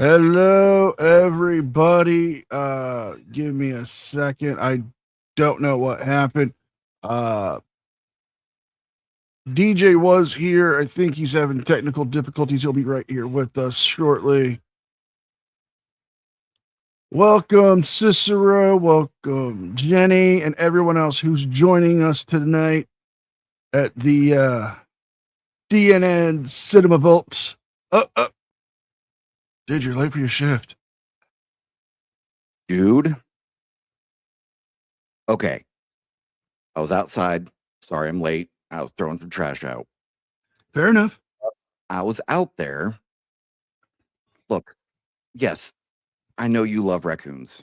Hello, everybody. Give me a second. I don't know what happened. Uh, DJ was here. I think he's having technical difficulties. He'll be right here with us shortly. Welcome, Cicero. Welcome, Jenny, and everyone else who's joining us tonight at the DNN Cinema Vault. Dude, you're late for your shift. Dude. Okay. I was outside. Sorry I'm late. I was throwing some trash out. Fair enough. I was out there. Look, yes, I know you love raccoons.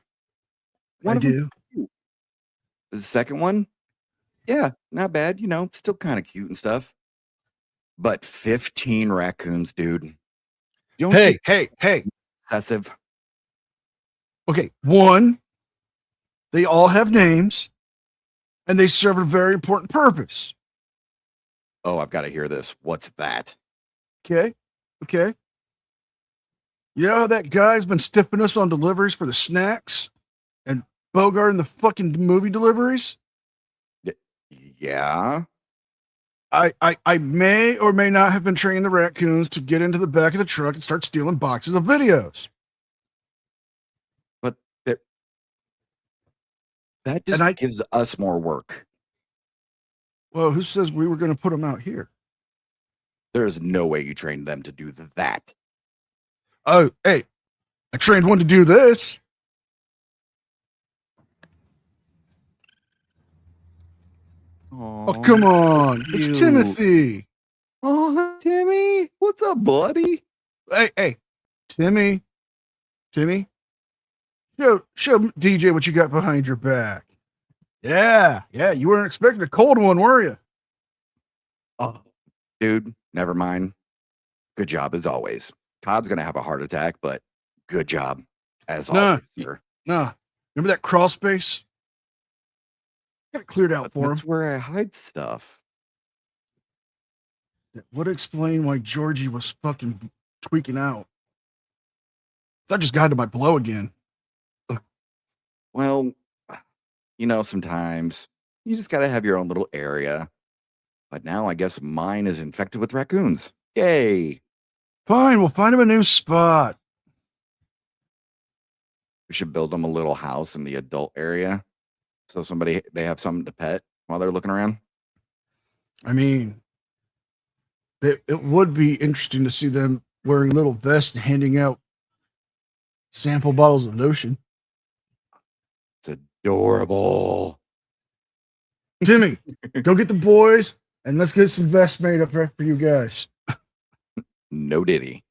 I do. The second one, yeah, not bad. Still kind of cute and stuff. But 15 raccoons, dude. Don't you Hey. excessive? Okay, one, they all have names and they serve a very important purpose. Oh, I've got to hear this. What's that? Okay. You know how that guy's been stiffing us on deliveries for the snacks and bogarting the fucking movie deliveries? Yeah. I may or may not have been training the raccoons to get into the back of the truck and start stealing boxes of videos. But that just gives us more work. Well, who says we were going to put them out here? There's no way you trained them to do that. Oh, hey, I trained one to do this. Oh, come on. It's Timothy. Oh, Timmy. What's up, buddy? Hey. Timmy. Show DJ what you got behind your back. Yeah. You weren't expecting a cold one, were you? Oh, dude, never mind. Good job as always. Todd's gonna have a heart attack, but good job as always, sir. Nah. Remember that crawl space? Got it cleared out for him. That's where I hide stuff. That would explain why Georgie was fucking tweaking out. That just got to my blow again. Well, sometimes you just gotta have your own little area. But now I guess mine is infected with raccoons. Yay. Fine, we'll find him a new spot. We should build them a little house in the adult area. So they have something to pet while they're looking around. I mean, it would be interesting to see them wearing little vests and handing out sample bottles of lotion. It's adorable. Timmy, go get the boys and let's get some vests made up for you guys. No diddy.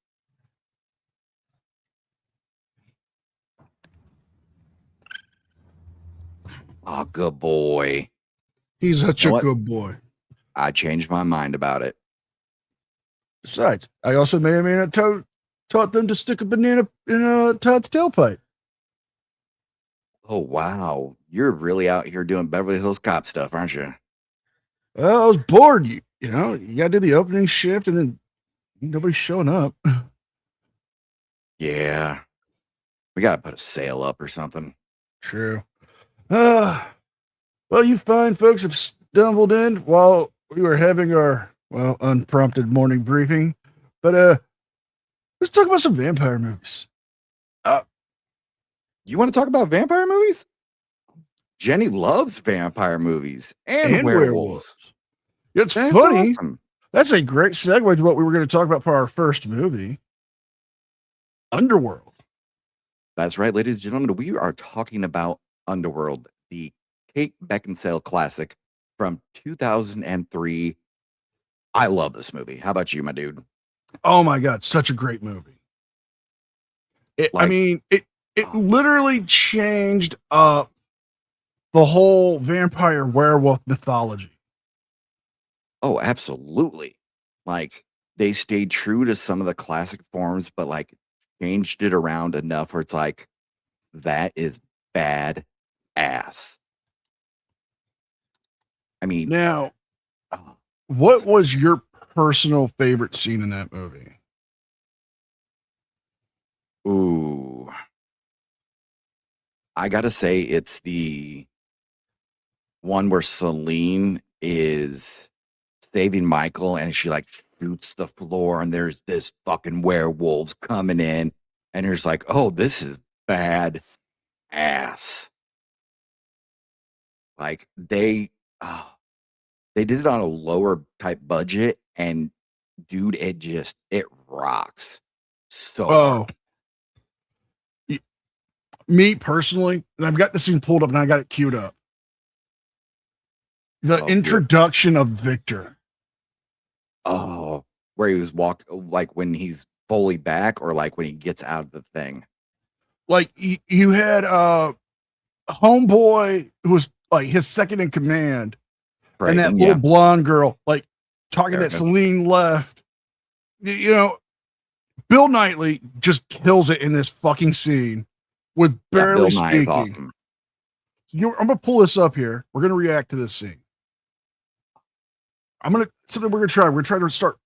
Oh, good boy. He's such a good boy. I changed my mind about it. Besides, I also may or may not taught them to stick a banana in Todd's tailpipe. Oh, wow. You're really out here doing Beverly Hills Cop stuff, aren't you? Well, I was bored. You got to do the opening shift and then nobody's showing up. Yeah. We got to put a sale up or something. True. Well, you fine folks have stumbled in while we were having our, unprompted morning briefing. But let's talk about some vampire movies. You want to talk about vampire movies? Jenny loves vampire movies and werewolves. It's funny. Awesome. That's a great segue to what we were going to talk about for our first movie, Underworld. That's right, ladies and gentlemen. We are talking about Underworld, the Kate Beckinsale classic from 2003. I love this movie. How about you, my dude? Oh my God, such a great movie. It literally changed up the whole vampire werewolf mythology. Oh, absolutely. Like, they stayed true to some of the classic forms, but like changed it around enough where it's like, that is bad ass. I mean, now, what was your personal favorite scene in that movie? Ooh. I gotta say it's the one where Celine is saving Michael and she like shoots the floor and there's this fucking werewolves coming in and you're just like, oh, this is bad ass. Like they did it on a lower type budget and dude, it rocks so hard. Oh, me personally, and I've got the scene pulled up and I got it queued up. The Oh, introduction of Victor. oh, where he was like when he's fully back or like when he gets out of the thing. Like you had homeboy who was like his second in command, and that Craven, little yeah. blonde girl, like talking that Erica. Celine left. You know, Bill Knightley just kills it in this fucking scene with Yeah, barely Bill Nye is speaking. awesome. I'm gonna pull this up here. We're gonna react to this scene. Something we're gonna try. We're gonna try to start.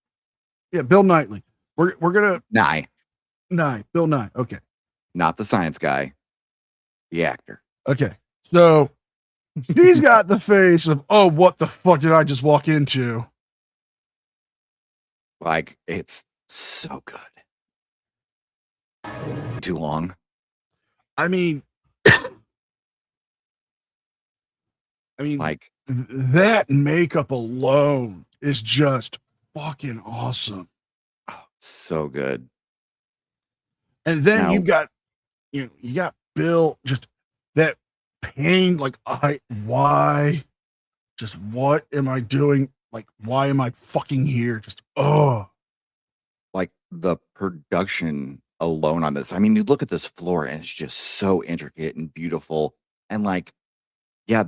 Yeah, Bill Knightley. We're gonna Bill Nye. Okay. Not the science guy, the actor. Okay. So he's got the face of, oh, what the fuck did I just walk into? Like, it's so good. Too long. I mean, Like, that makeup alone is just fucking awesome. oh, so good. And then Now- you've got, you got Bill, just that pain, like, why? Just what am I doing? Like, why am I fucking here? Just, oh. Like, the production alone on this. I mean, you look at this floor and it's just so intricate and beautiful. And like, yeah,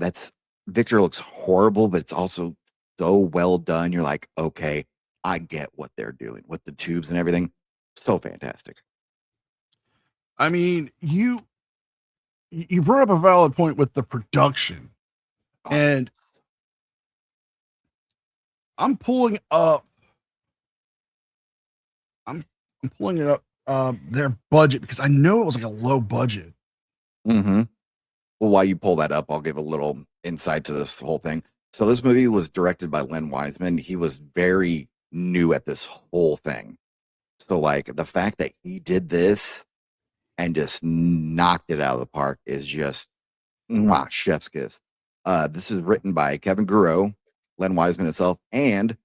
Victor looks horrible, but it's also so well done. You're like, okay, I get what they're doing with the tubes and everything. So fantastic. I mean, you brought up a valid point with the production, Oh, and I'm pulling up. I'm pulling it up. Their budget, because I know it was like a low budget. mm-hmm. Well, while you pull that up, I'll give a little insight to this whole thing. So this movie was directed by Len Wiseman. He was very new at this whole thing. So like the fact that he did this and just knocked it out of the park is just chef's kiss. This is written by Kevin Guro, Len Wiseman himself, and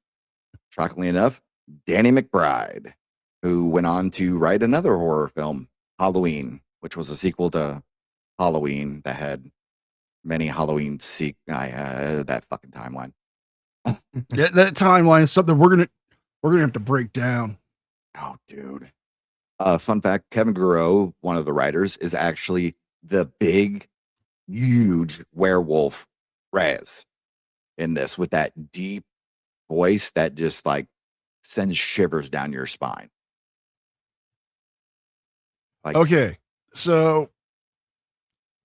shockingly enough, Danny McBride, who went on to write another horror film, Halloween, which was a sequel to Halloween that had many Halloween that fucking timeline. That timeline is something we're gonna have to break down. Oh, dude. Fun fact: Kevin Guro, one of the writers, is actually the big, huge werewolf Raz in this, with that deep voice that just like sends shivers down your spine. Like, Okay, so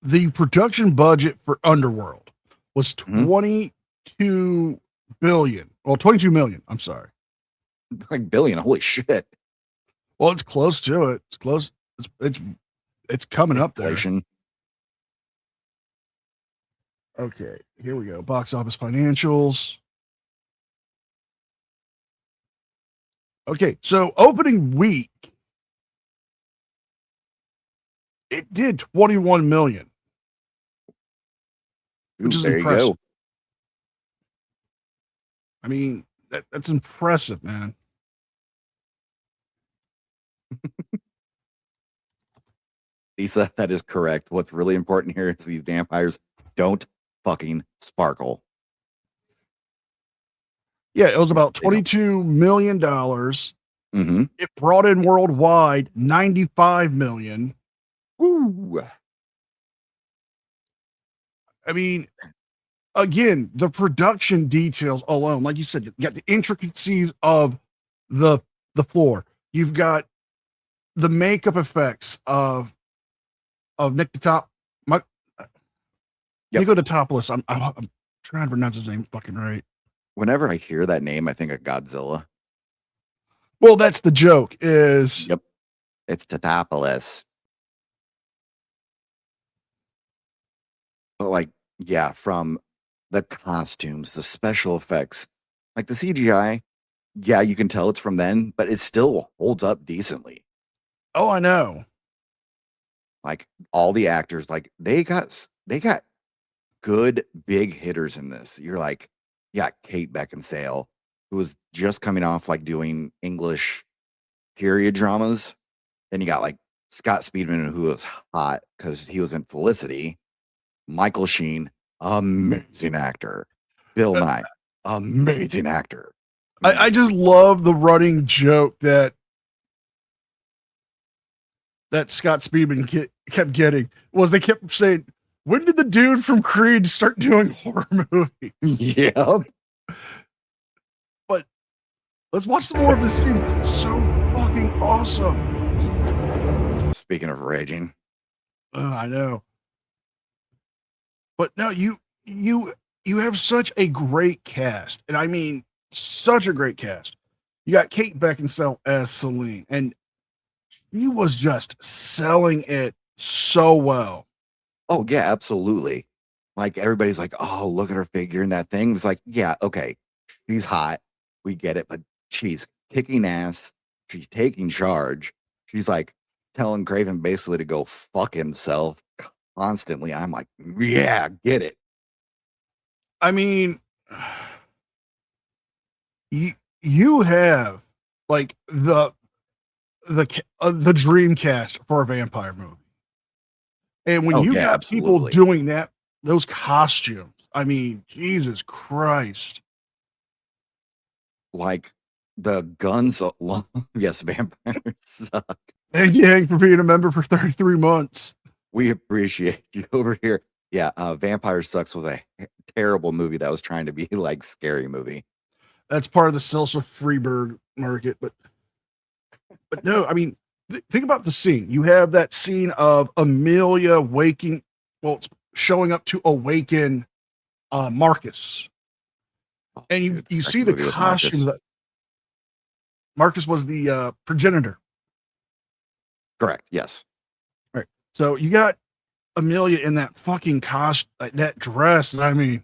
the production budget for Underworld was Mhm. 22 billion. Well, 22 million. I'm sorry. like billion. Holy shit! Well, it's close to it. It's close. It's coming up there. Inflation. Okay, here we go. Box office financials. Okay, so opening week, it did 21 million. Which is There impressive. you go. I mean, that's impressive, man. Lisa, that is correct. What's really important here is these vampires don't fucking sparkle. Yeah, it was about Yes, they don't. $22 million. Mm-hmm. It brought in worldwide 95 million. Woo. I mean, again, the production details alone, like you said, you got the intricacies of the floor. You've got the makeup effects of Nick the Top. Nico the Topless. I'm trying to pronounce his name fucking right. Whenever I hear that name, I think of Godzilla. Well, that's the joke. Is Yep. It's Tatopolis. But like, yeah, from the costumes, the special effects, like the CGI, yeah, you can tell it's from then, but it still holds up decently. Oh, I know. Like all the actors, like they got good big hitters in this. You're like, yeah, Kate Beckinsale, who was just coming off like doing English period dramas. Then you got like Scott Speedman, who was hot because he was in Felicity. Michael Sheen, amazing actor. Bill Uh, Nye, amazing actor. I just love the running joke that Scott Speedman kept getting was they kept saying, "When did the dude from Creed start doing horror movies?" Yep. But let's watch some more of this scene. It's so fucking awesome. Speaking of raging, I know. But no, you have such a great cast, and I mean such a great cast. You got Kate Beckinsale as Celine, and he was just selling it so well. oh yeah, absolutely. Like everybody's like, oh, look at her figure and that thing. It's like, yeah, okay, she's hot, we get it, but she's kicking ass. She's taking charge. She's like telling Craven basically to go fuck himself constantly. I'm like, yeah, get it. I mean, you have like the dream cast for a vampire movie, and when Oh you yeah, got people absolutely. doing that, those costumes, I mean, Jesus Christ. Like the guns alone. Yes, vampires suck. Thank you, Hank, for being a member for 33 months. We appreciate you over here. Yeah, Vampire Sucks was a terrible movie that was trying to be like scary movie. That's part of the Selsa Freeberg market, but no, I mean, think about the scene. You have that scene of Amelia waking, well, it's showing up to awaken Marcus, Oh, and dude, the you see second the movie with costume Marcus. that Marcus was the progenitor. Correct. Yes. Right. So you got Amelia in that fucking costume, that dress, and I mean,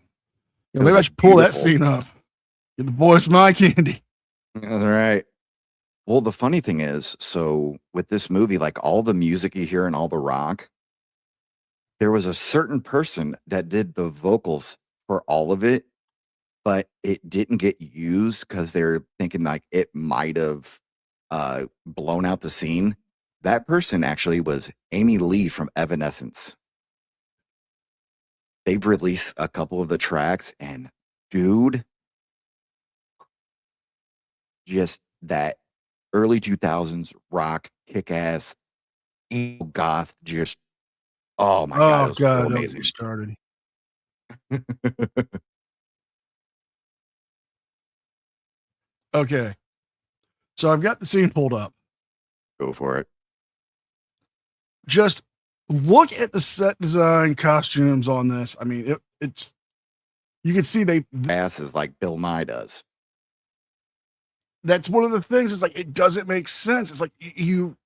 It maybe was I like should pull that beautiful. scene up. Give the boys my candy. That's right. Well, the funny thing is, so with this movie, like all the music you hear and all the rock, there was a certain person that did the vocals for all of it, but it didn't get used because they're thinking like it might have blown out the scene. That person actually was Amy Lee from Evanescence. They've released a couple of the tracks, and dude, just that early 2000s rock, kick ass, emo goth, just oh my god, it Oh was so God, don't get me amazing. started. Okay, so I've got the scene pulled up. Go for it. Just look at the set design costumes on this. I mean, it's you can see Asses like Bill Nye does. that's one of the things. It's like it doesn't make sense. It's like you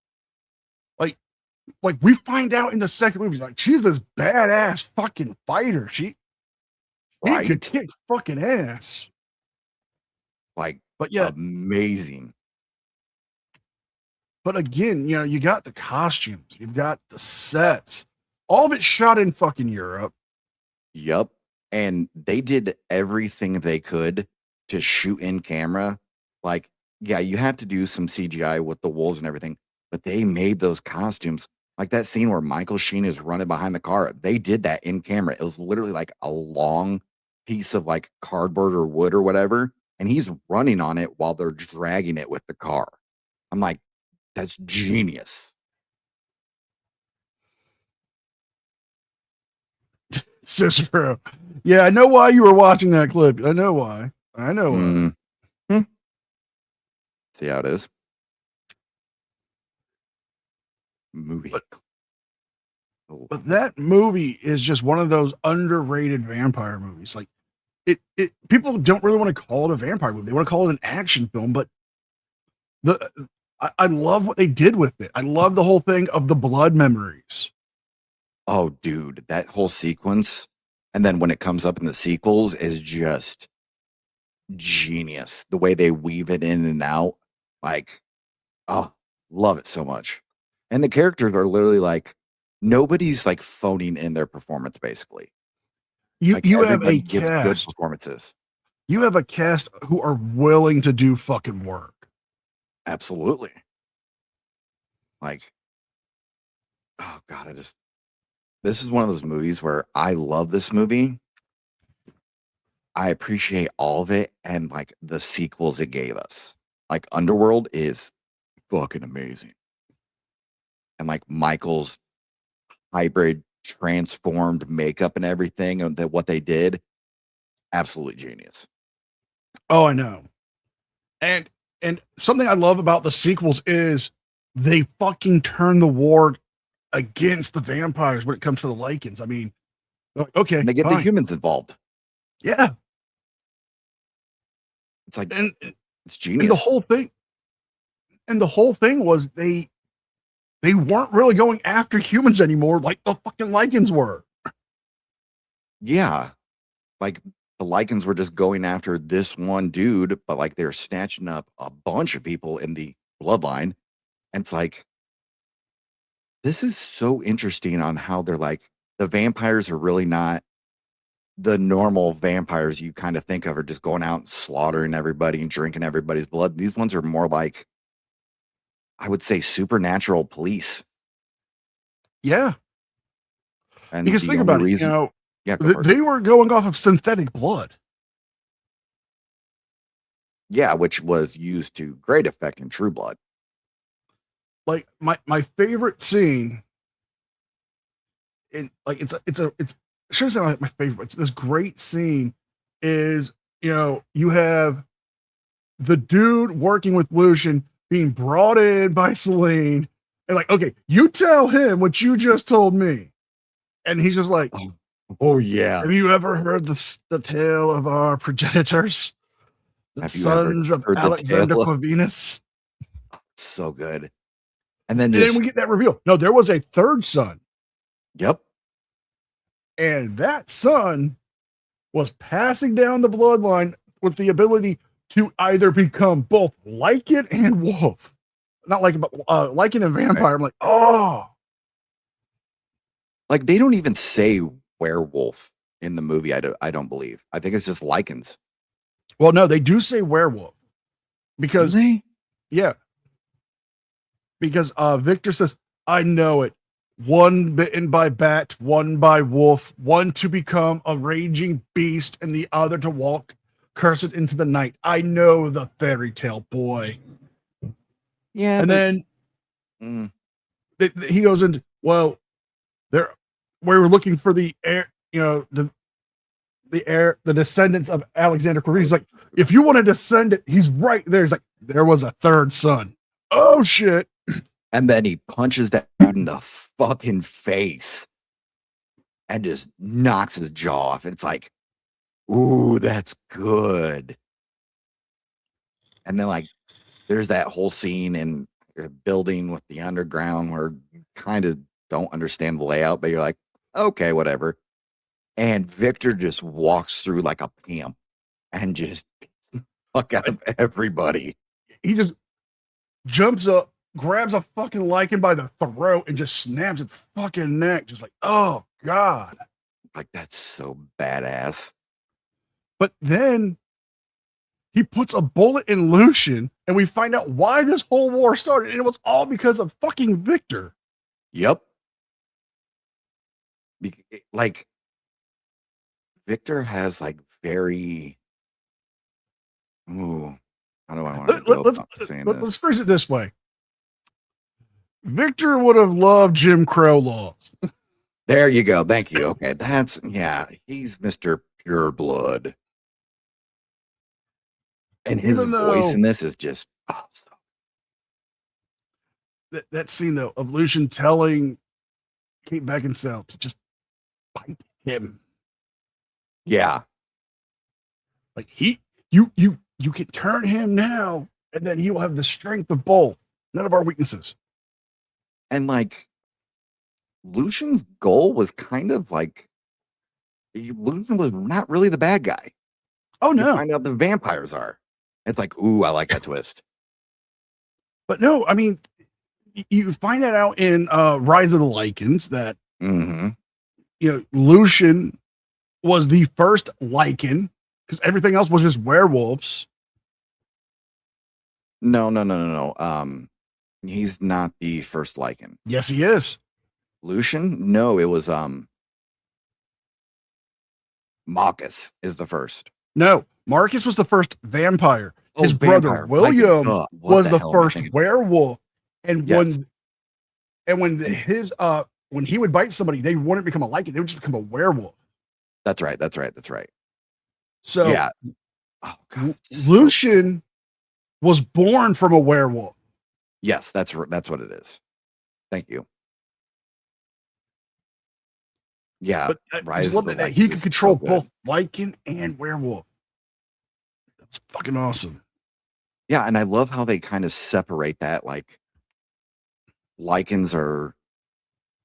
like we find out in the second movie, like she's this badass fucking fighter. He could Right? kick fucking ass. Like But yet, amazing. but again, you got the costumes, you've got the sets, all of it shot in fucking Europe. Yup. And they did everything they could to shoot in camera. Like, yeah, you have to do some CGI with the wolves and everything, but they made those costumes. Like that scene where Michael Sheen is running behind the car, they did that in camera. It was literally like a long piece of like cardboard or wood or whatever, and he's running on it while they're dragging it with the car. I'm like, that's genius. Cicero. Yeah, I know why you were watching that clip. I know why. I know why. Mm. Hmm. See how it is. Movie. But Oh, But that movie is just one of those underrated vampire movies. Like it people don't really want to call it a vampire movie. They want to call it an action film, but the I love what they did with it. I love the whole thing of the blood memories. Oh, dude, that whole sequence, and then when it comes up in the sequels, is just genius. The way they weave it in and out, like, oh, love it so much. And the characters are literally like nobody's like phoning in their performance. Basically, like You have a everybody gives good cast. performances. You have a cast who are willing to do fucking work. Absolutely. Like, oh god, this is one of those movies where I love this movie. I appreciate all of it and like the sequels it gave us. Like Underworld is fucking amazing. And like Michael's hybrid transformed makeup and everything and that what they did, absolutely genius. Oh, I know. And something I love about the sequels is they fucking turn the war against the vampires when it comes to the Lycans. I mean, like, okay, And they get the fine. humans involved. Yeah. It's like And it's and the genius. whole thing was they weren't really going after humans anymore like the fucking Lycans were. Yeah. Like the Lycans were just going after this one dude, but like they're snatching up a bunch of people in the bloodline. And it's like, this is so interesting on how they're like, the vampires are really not the normal vampires you kind of think of are just going out and slaughtering everybody and drinking everybody's blood. These ones are more like, I would say, supernatural police. Yeah. And Because the think only about it, reason, yeah, go for it. they were going off of synthetic blood. Yeah, which was used to great effect in True Blood. Like my favorite scene in like it's shouldn't say like my favorite, but it's this great scene is, you have the dude working with Lucian being brought in by Selene and like, okay, you tell him what you just told me. And he's just like, Oh yeah. have you ever heard the tale of our progenitors? The Have you ever sons of heard the tale Alexander of Corvinus? so good? And then And then just we get that reveal. No, there was a third son, yep. and that son was passing down the bloodline with the ability to either become both Lycan and Wolf. Not like Lycan and Vampire. I'm like, oh, Like they don't even say werewolf in the movie. I don't believe. I think it's just Lycans. well, no, they do say werewolf Do because they? yeah, because Victor says, I know it. One bitten by bat, one by wolf, one to become a raging beast, and the other to walk cursed into the night. I know the fairy tale, boy. Yeah, And but then mm, he goes into, well, there we were looking for the heir, the descendants of Alexander Corvinus. He's like, if you want a descendant, he's right there. He's like, there was a third son. Oh shit. and then he punches that dude in the fucking face and just knocks his jaw off. It's like, ooh, that's good. And then like there's that whole scene in a building with the underground where you kind of don't understand the layout, but you're like, okay, whatever. And Victor just walks through like a pimp and just fuck out of everybody. He just jumps up, grabs a fucking lichen by the throat, and just snaps its fucking neck. Just like, oh God. Like that's so badass. But then he puts a bullet in Lucian, and we find out why this whole war started. And it was all because of fucking Victor. Yep. Like Victor has like very ooh, how do I want to go about saying this? Let's phrase it this way. Victor would have loved Jim Crow laws. There you go. Thank you. Okay. That's yeah, he's Mr. Pure Blood. And his Even voice though in this is just that scene though of Lucian telling Kate Beckinsale to just bite him. yeah. Like you can turn him now, and then he will have the strength of both. None of our weaknesses. And like Lucian's goal was kind of like Lucian was not really the bad guy. Oh You no. find out the vampires are. It's like, ooh, I like that twist. But no, I mean, you find that out in Rise of the Lycans that Mm-hmm. Lucian was the first Lycan because everything else was just werewolves. No. He's not the first Lycan. Yes, he is. Lucian? No, it was Marcus is the first. No, Marcus was the first vampire. Oh, His brother vampire, William Lycan. What was the hell am I first thinking? werewolf. And Yes. when he would bite somebody, they wouldn't become a Lycan; they would just become a werewolf. That's right. So Yeah. Oh God. Lucian was born from a werewolf. Yes, that's what it is. Thank you. Yeah, But I Rise just of love the that he Lycans could is control so good. both Lycan and werewolf. That's fucking awesome. Yeah, and I love how they kind of separate that. Like Lycans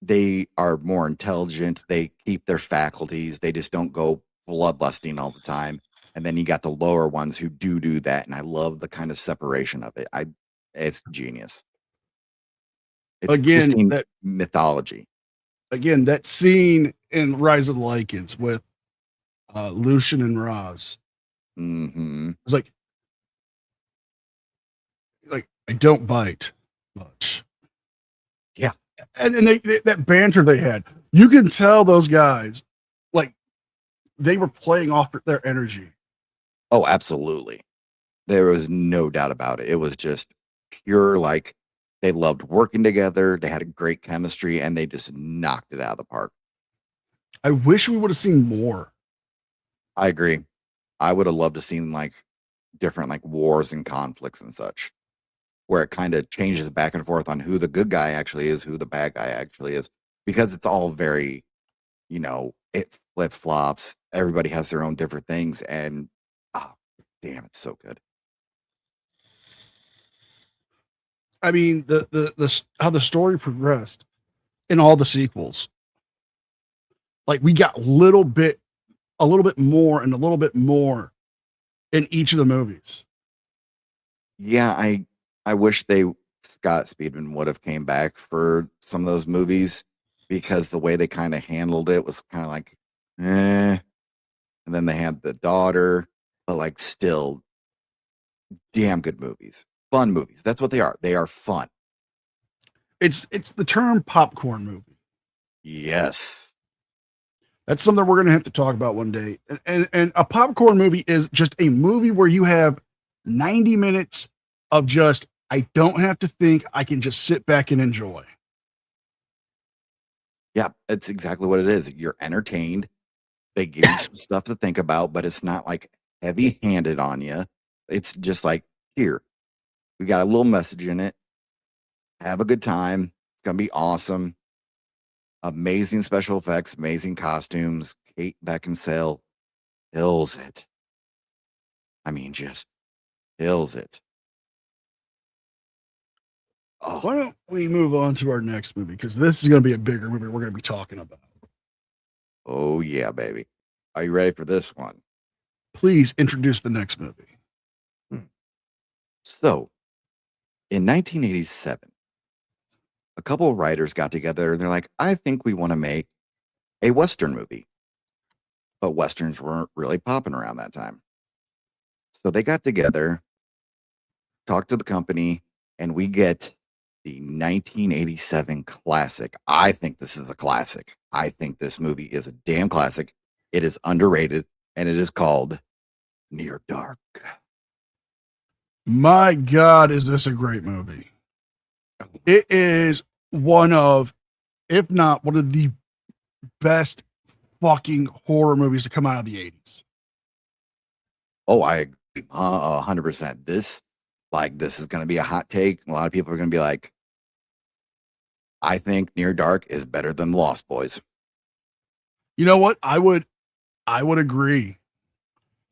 they are more intelligent. They keep their faculties. They just don't go bloodlusting all the time. And then you got the lower ones who do that. And I love the kind of separation of it. It's genius. It's Again, twisting mythology. Again, that scene in Rise of the Lycans with Lucian and Roz. Mm-hmm. It's like I don't bite much. Yeah. And they that banter they had, you can tell those guys like they were playing off their energy. Oh, absolutely. There was no doubt about it. It was just pure, like, they loved working together. They had a great chemistry and they just knocked it out of the park. I wish we would have seen more. I agree. I would have loved to seen like different like wars and conflicts and such, where it kind of changes back and forth on who the good guy actually is, who the bad guy actually is, because it's all very, it flip flops. Everybody has their own different things, and oh, damn, it's so good. I mean, the how the story progressed in all the sequels. Like we got a little bit more and a little bit more in each of the movies. Yeah, I wish Scott Speedman would have came back for some of those movies, because the way they kind of handled it was kind of like, eh. And then they had the daughter, but like still damn good movies. Fun movies. That's what they are. They are fun. It's the term popcorn movie. Yes. That's something we're going to have to talk about one day. And a popcorn movie is just a movie where you have 90 minutes of just, I don't have to think. I can just sit back and enjoy. Yeah, it's exactly what it is. You're entertained. They give you some stuff to think about, but it's not like heavy handed on you. It's just like, here, we got a little message in it. Have a good time. It's going to be awesome. Amazing special effects, amazing costumes. Kate Beckinsale kills it. I mean, just kills it. Oh. Why don't we move on to our next movie? Because this is going to be a bigger movie we're going to be talking about. Oh, yeah, baby. Are you ready for this one? Please introduce the next movie. So, in 1987, a couple of writers got together and they're like, I think we want to make a Western movie. But Westerns weren't really popping around that time. So they got together, talked to the company, and we get the 1987 classic. I think this is a classic. I think this movie is a damn classic. It is underrated, and it is called Near Dark. My God, is this a great movie? It is one of, if not one of the best fucking horror movies to come out of the 80s. Oh, I agree 100%. This is going to be a hot take. A lot of people are going to be like, I think Near Dark is better than Lost Boys. You know what? I would agree.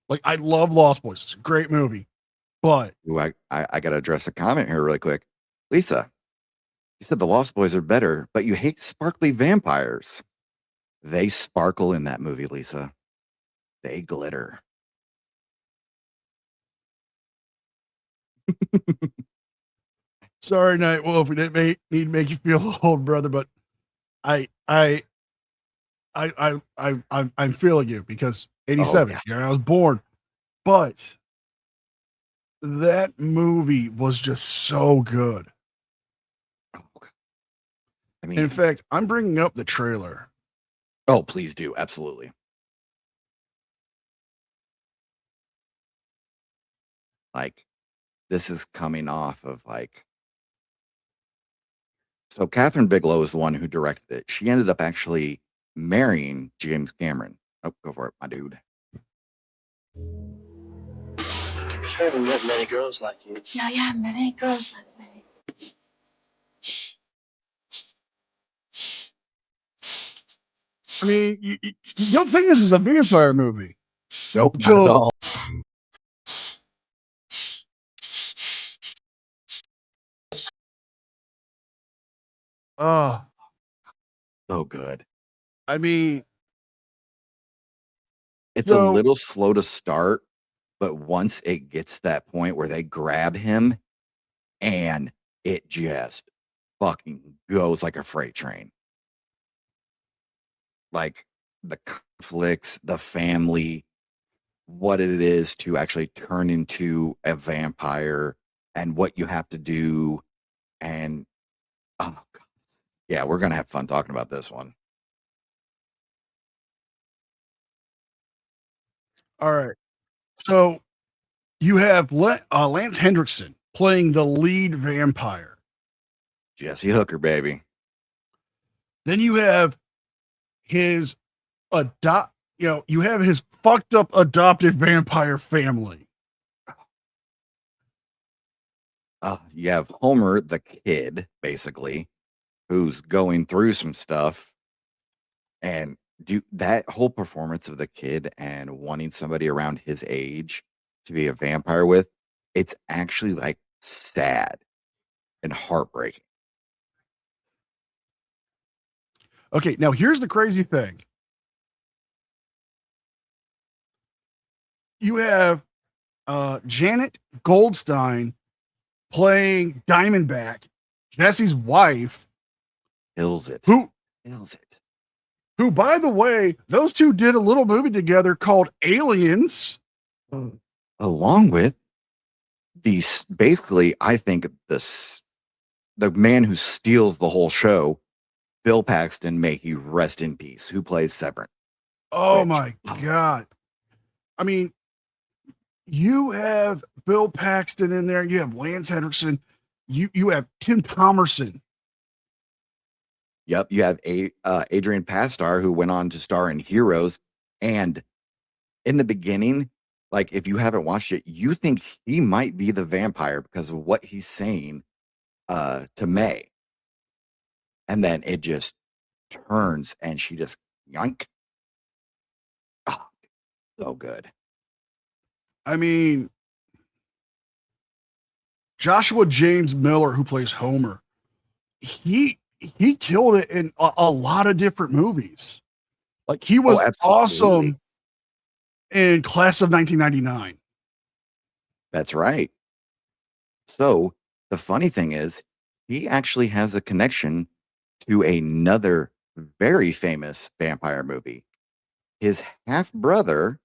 Like, I love Lost Boys. It's a great movie. But Ooh, I got to address a comment here really quick. Lisa, you said the Lost Boys are better, but you hate sparkly vampires. They sparkle in that movie, Lisa. They glitter. Sorry, Nightwolf. We didn't need to make you feel old, brother, but I I I'm feeling you because Oh, 87, yeah. year I was born. But that movie was just so good. Oh, I In mean, fact, I'm bringing up the trailer. oh, please do. Absolutely. Like, this is coming off of like, so Catherine Bigelow is the one who directed it. She ended up actually marrying James Cameron. Oh, go for it, my dude. I haven't met many girls like you. Yeah, you haven't met any girls like me. I mean, you don't think this is a vampire movie Nope, not at until all. uh So good. I mean, It's a so little slow to start, but once it gets to that point where they grab him and it just fucking goes like a freight train. Like the conflicts, the family, what it is to actually turn into a vampire and what you have to do. And oh, God. Yeah, we're going to have fun talking about this one. all right. So you have Lance Hendrickson playing the lead vampire. Jesse Hooker, baby. Then you have his you have his fucked up adopted vampire family. You have Homer, the kid, basically, who's going through some stuff. And that whole performance of the kid and wanting somebody around his age to be a vampire with, it's actually like sad and heartbreaking. Okay, now here's the crazy thing. You have Janet Goldstein playing Diamondback, Jesse's wife, Kills it. who Kills it. who by the way, those two did a little movie together called Aliens. Along with these, basically, I think the man who steals the whole show, Bill Paxton, may he rest in peace, who plays Severance. Oh Which- my god. I mean, you have Bill Paxton in there, you have Lance Henriksen, you have Tim Thomerson. Yep, you have Adrian Pastar, who went on to star in Heroes, and in the beginning, like if you haven't watched it, you think he might be the vampire because of what he's saying to May, and then it just turns and she just yoink. Oh, so good. I mean, Joshua James Miller, who plays Homer, he killed it in a lot of different movies. Like he was absolutely. awesome in Class of 1999. That's right. So the funny thing is, he actually has a connection to another very famous vampire movie. His half brother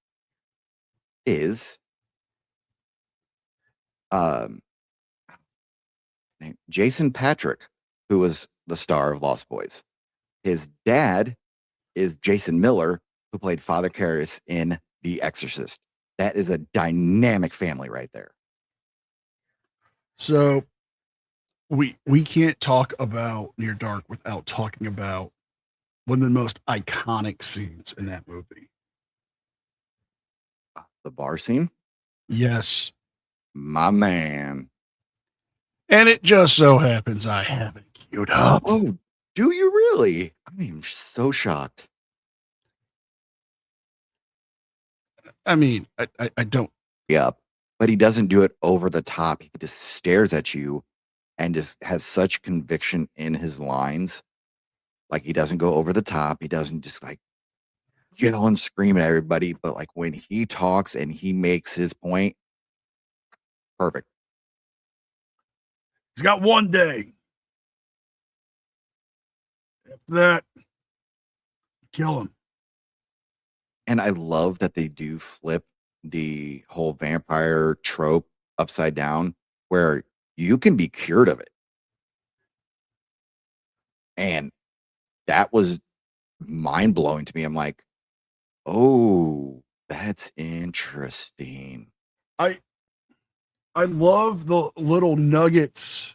is Jason Patrick, who was the star of Lost Boys. His dad is Jason Miller, who played Father Karras in The Exorcist. That is a dynamic family right there. So we can't talk about Near Dark without talking about one of the most iconic scenes in that movie. The bar scene, Yes. my man. And it just so happens I have it queued up. Oh, do you really? I am so shocked. I mean, I don't. Yep, but he doesn't do it over the top. He just stares at you and just has such conviction in his lines. Like he doesn't go over the top. He doesn't just like yell and scream at everybody. But like when he talks and he makes his point, perfect. He's got one day. After that, kill him. And I love that they do flip the whole vampire trope upside down where you can be cured of it. And that was mind blowing to me. I'm like, oh, that's interesting. I love the little nuggets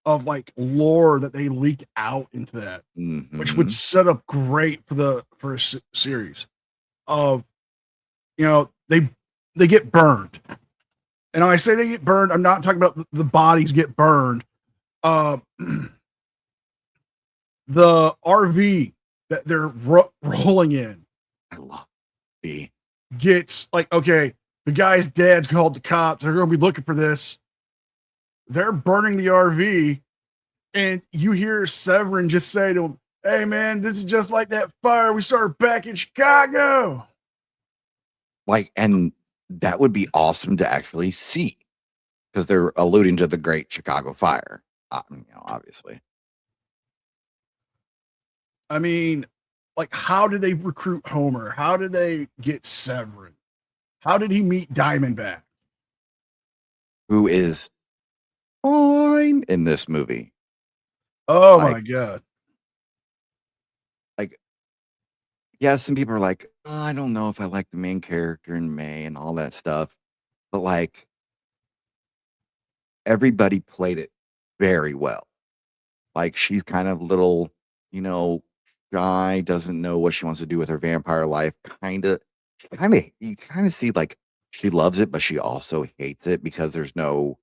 of like lore that they leak out into that, which would Mhm. set up great for the first series. Of they get burned, and when I say they get burned, I'm not talking about the bodies get burned. Uh, the RV that they're rolling in I love B. gets like, okay, the guy's dad's called the cops. They're going to be looking for this. They're burning the RV, and you hear Severin just say to him, "Hey, man, this is just like that fire we started back in Chicago." Like, and that would be awesome to actually see because they're alluding to the Great Chicago Fire, obviously. I mean, like, how did they recruit Homer? How did they get Severin? How did he meet Diamondback? Who is fine in this movie? Oh Like, my god! yeah, some people are like, "Oh, I don't know if I like the main character in May and all that stuff," but like everybody played it very well. Like she's kind of little, you know, shy, doesn't know what she wants to do with her vampire life. You kind of see like she loves it, but she also hates it because there's no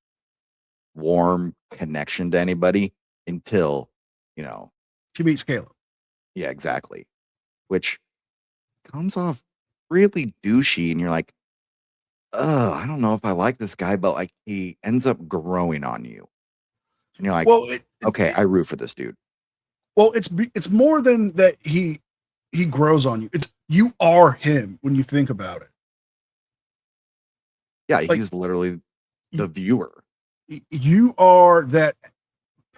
warm connection to anybody until, you know, She meets Caleb. yeah, exactly. Which comes off really douchey, and you're like, oh, I don't know if I like this guy, but like he ends up growing on you. And you're like, Well, okay, I root for this dude. it's more than that. He grows on you. It's you are him when you think about it. Yeah, Like he's literally the viewer. you are that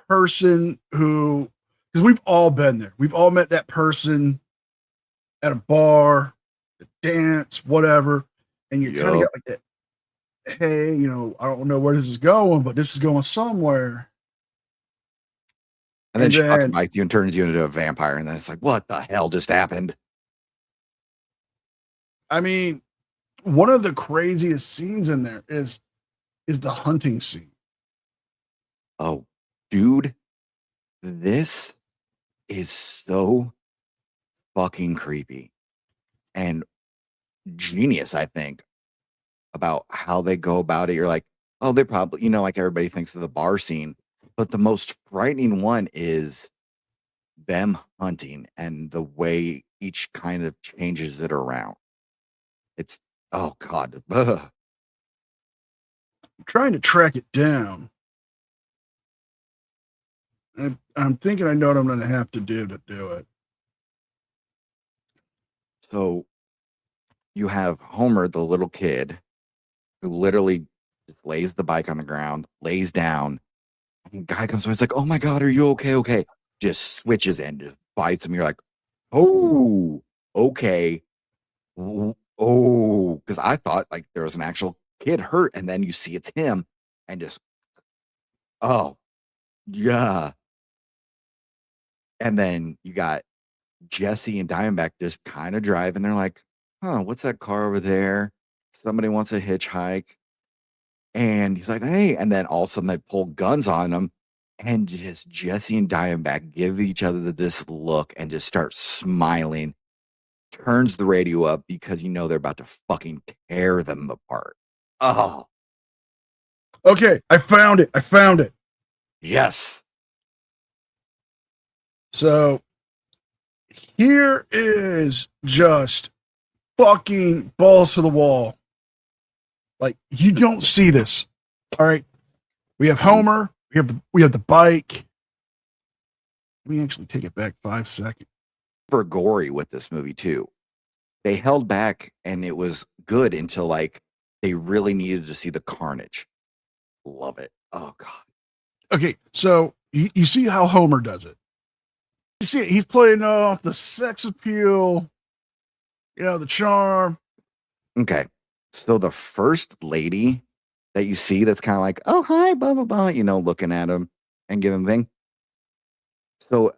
person who, because we've all been there. We've all met that person at a bar, a dance, whatever, and you kind of Yup. got like that. Hey, I don't know where this is going, but this is going somewhere. And then And she fucking then, bites you and turns you into a vampire. And then it's like, what the hell just happened? I mean, one of the craziest scenes in there is the hunting scene. Oh, dude, this is so fucking creepy and genius, I think, about how they go about it. You're like, oh, they probably, like everybody thinks of the bar scene, but the most frightening one is them hunting and the way each kind of changes it around. It's, oh God. Ugh. I'm trying to track it down. I'm thinking I know what I'm going to have to do it. So you have Homer, the little kid, who literally just lays the bike on the ground, lays down. And guy comes by, it's like, oh my God, are you okay? Okay. Just switches and just bites him. You're like, oh, okay. Oh, because I thought like there was an actual kid hurt, and then you see it's him, and just, oh, yeah. And then you got Jesse and Diamondback just kind of drive, and they're like, huh, what's that car over there? Somebody wants a hitchhike. And he's like, hey. And then all of a sudden they pull guns on him. And just Jesse and Diamondback give each other this look and just start smiling. Turns the radio up because they're about to fucking tear them apart. Oh, Okay, I found it. yes. So here is just fucking balls to the wall. Like, you don't see this. All right. We have Homer. we have the bike. Let me actually take it back 5 seconds. Super gory with this movie too. They held back, and it was good until like they really needed to see the carnage. Love it. Oh god. Okay, so you see how Homer does it. You see it, he's playing off the sex appeal, the charm. Okay. So the first lady that you see that's kind of like, oh hi, blah blah blah, looking at him and giving him thing. So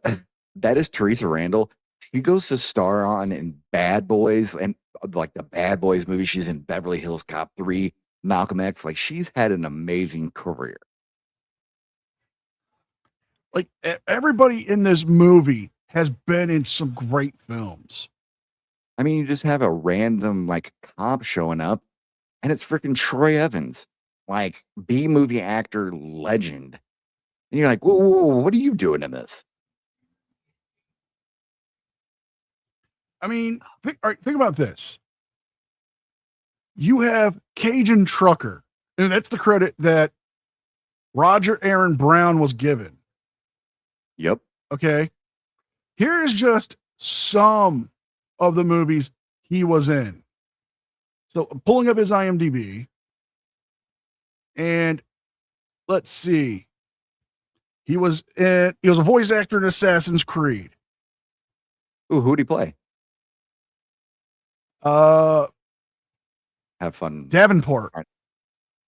that is Teresa Randall. She goes to star on in Bad Boys and like the Bad Boys movie. She's in Beverly Hills Cop 3, Malcolm X. Like she's had an amazing career. Like everybody in this movie has been in some great films. I mean, you just have a random like cop showing up and it's freaking Troy Evans, like B movie actor legend. And you're like, whoa, what are you doing in this? I mean, think about this. You have Cajun Trucker, and that's the credit that Roger Aaron Brown was given. Yep. Okay. Here is just some of the movies he was in. So pulling up his IMDb, and let's see. He was a voice actor in Assassin's Creed. Ooh, who'd he play? Have fun. Davenport.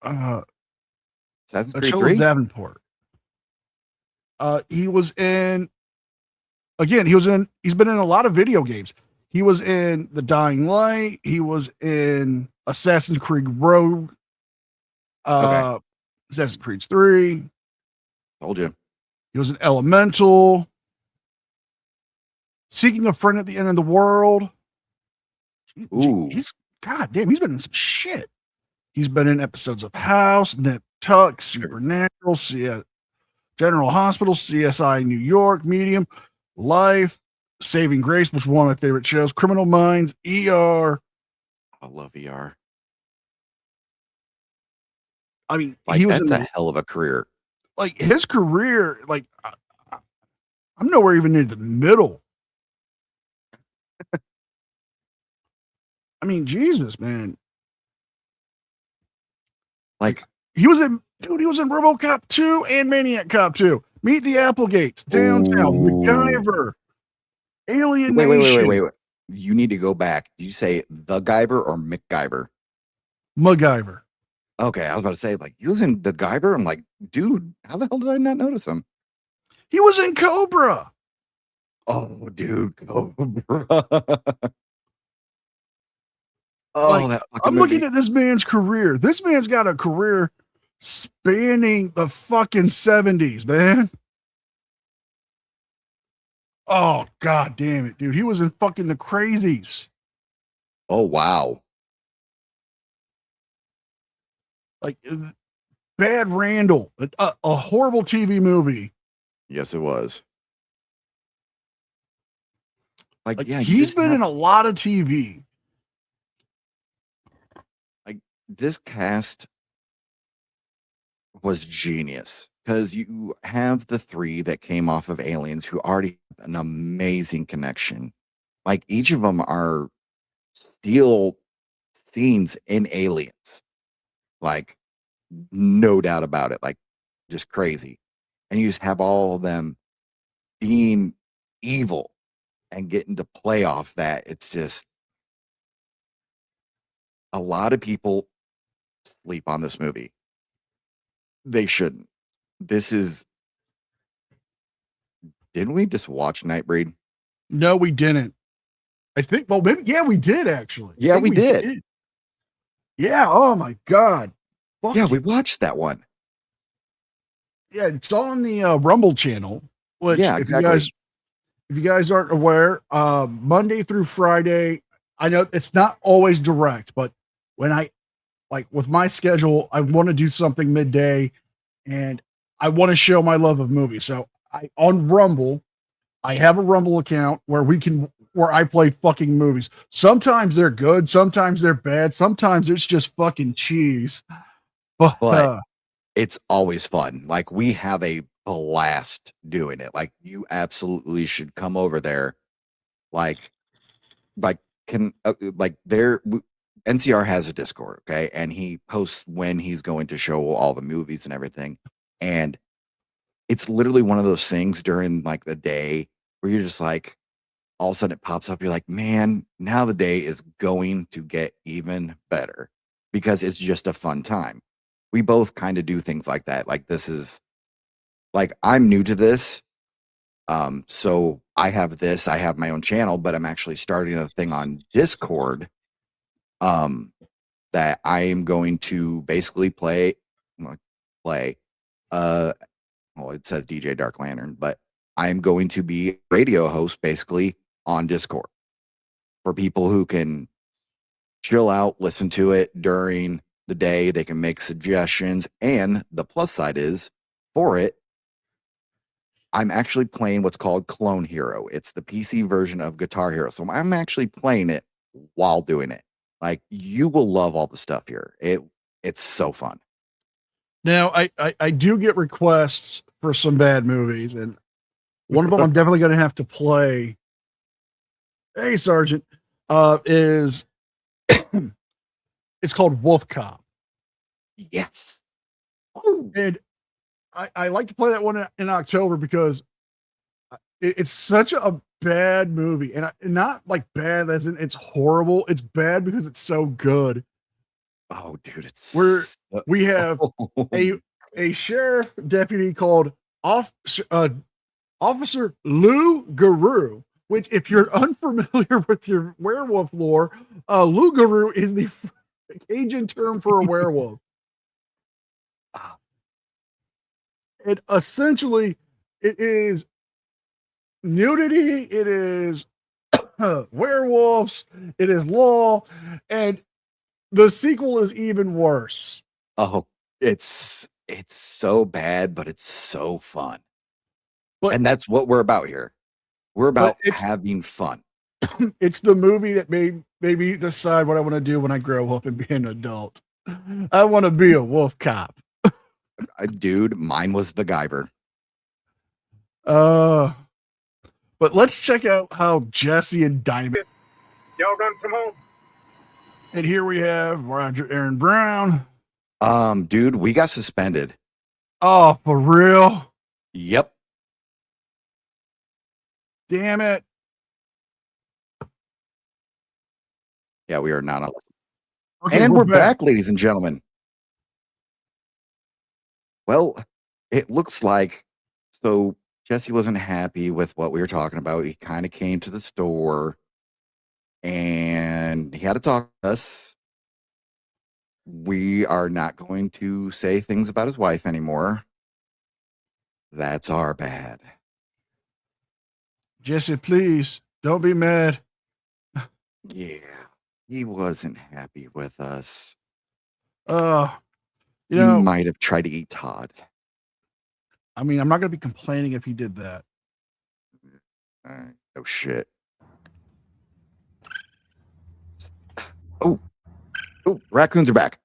Assassin's Creed Achilles 3? Davenport. He was in. Again, he's been in a lot of video games. He was in The Dying Light. He was in Assassin's Creed Rogue. Okay. Assassin's Creed 3. Told you. He was in Elemental. Seeking a Friend at the End of the World. Ooh. He's goddamn. He's been in some shit. He's been in episodes of House, Nip Tuck, Supernatural, General Hospital, CSI New York, Medium, Life, Saving Grace, which is one of my favorite shows, Criminal Minds, ER. I love ER. I mean, like, that's a hell of a career. Like his career, like I'm nowhere even near the middle. I mean, Jesus, man. Like he was in RoboCop 2 and Maniac Cop 2. Meet the Applegates, Downtown, MacGyver, Alien Nation. Wait. You need to go back. Did you say The Guyver or MacGyver? MacGyver. Okay, I was about to say, like, he was in The Guyver. I'm like, dude, how the hell did I not notice him? He was in Cobra. Oh, dude, Cobra. I'm looking at this man's career. This man's got a career spanning the fucking 70s, man. Oh, god damn it, dude. He was in fucking The Crazies. Oh, wow. Like Bad Randall, a horrible TV movie. Yes, it was. Like yeah, he's been in a lot of TV. Like this cast was genius because you have the three that came off of Aliens who already have an amazing connection. Like each of them are still scenes in Aliens. Like, no doubt about it. Like, just crazy. And you just have all of them being evil and getting to play off that. It's just a lot of people sleep on this movie. They shouldn't. Didn't we just watch Nightbreed? No, we didn't. I think, well, maybe, yeah, we did actually. Yeah, we did. Yeah. Oh my God. Fuck yeah, we watched that one. Yeah, it's on the Rumble channel. Which, yeah, exactly. If you guys aren't aware, Monday through Friday, I know it's not always direct, but when with my schedule, I want to do something midday and I want to show my love of movies. So on Rumble, I have a Rumble account where I play fucking movies. Sometimes they're good, sometimes they're bad, sometimes it's just fucking cheese. But it's always fun. Like we have a blast doing it. Like you absolutely should come over there. Like, like can like NCR has a Discord, okay, and he posts when he's going to show all the movies and everything, and it's literally one of those things during like the day where you're just like, all of a sudden it pops up. You're like, man, now the day is going to get even better because it's just a fun time. We both kind of do things like that. Like this is like I'm new to this. So I have my own channel, but I'm actually starting a thing on Discord. That I am going to basically play. Well, it says DJ Dark Lantern, but I am going to be a radio host basically on Discord for people who can chill out, listen to it during the day. They can make suggestions. And the plus side is for it, I'm actually playing what's called Clone Hero. It's the PC version of Guitar Hero. So I'm actually playing it while doing it. Like you will love all the stuff here. It's so fun. Now, I do get requests for some bad movies, and one of them I'm definitely going to have to play. Hey, Sergeant, is it's called Wolf Cop. Yes. And I like to play that one in October because it's such a bad movie, and not like bad as in it's horrible. It's bad because it's so good. Oh, dude, it's We have a sheriff deputy called Officer Lou Garou, which, if you're unfamiliar with your werewolf lore, Lou Garou is the Cajun term for a werewolf. And essentially, it is nudity, it is werewolves, it is law, and the sequel is even worse. Oh, it's so bad, but it's so fun. And that's what we're about here. We're about having fun. It's the movie that made me decide what I want to do when I grow up and be an adult. I want to be a wolf cop. Dude, mine was the Guyver. But let's check out how Jesse and Diamond. Y'all run from home. And here we have Roger Aaron Brown. Dude, we got suspended. Oh, for real? Yep. Damn it. Yeah, we are not on. Okay, and we're back, ladies and gentlemen. Well, it looks like so Jesse wasn't happy with what we were talking about. He kind of came to the store and he had to talk to us. We are not going to say things about his wife anymore. That's our bad. Jesse, please don't be mad. Yeah, he wasn't happy with us. You know, he might have tried to eat Todd. I mean, I'm not going to be complaining if he did that. Oh, shit. Oh, raccoons are back.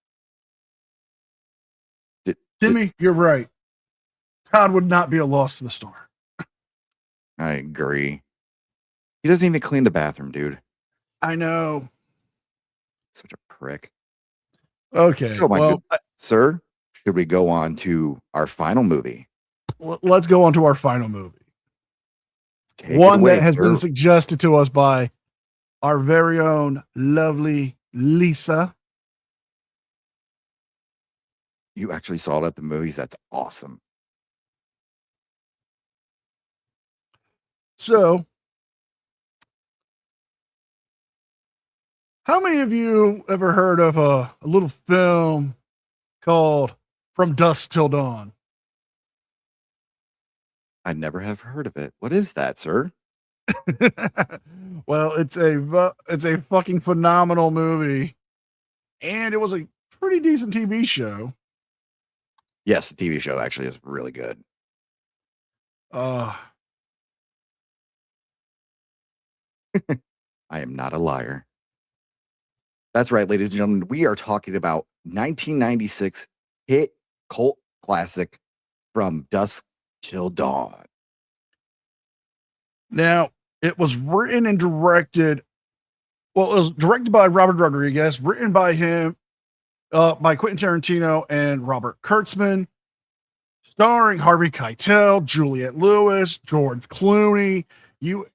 Timmy, you're right. Todd would not be a loss to the store. I agree. He doesn't even clean the bathroom, dude. I know. Such a prick. Okay. So, sir, should we go on to our final movie? Let's go on to our final movie. Take One away, that has sir. been suggested to us by our very own lovely Lisa. You actually saw it at the movies. That's awesome. So, how many of you ever heard of a little film called From Dusk Till Dawn? I never have heard of it. What is that, sir? Well, it's a fucking phenomenal movie, and it was a pretty decent TV show. Yes, the TV show actually is really good. Uh, I am not a liar. That's right, ladies and gentlemen. We are talking about 1996 hit cult classic From Dusk Till Dawn. Now, it was written and directed. Well, it was directed by Robert Rodriguez, written by him, by Quentin Tarantino and Robert Kurtzman, starring Harvey Keitel, Juliette Lewis, George Clooney. You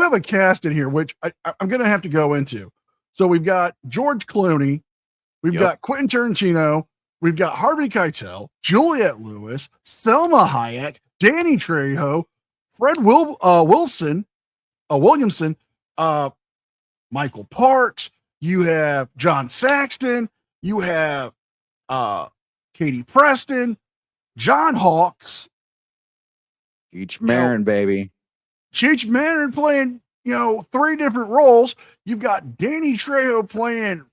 have a cast in here, which I'm going to have to go into. So we've got George Clooney, we've got Quentin Tarantino, we've got Harvey Keitel, Juliette Lewis, Selma Hayek, Danny Trejo, Fred Williamson, Michael Parks. You have John Saxton. You have Katie Preston, John Hawkes, Cheech Marin, baby. Cheech Marin playing, 3 different roles. You've got Danny Trejo playing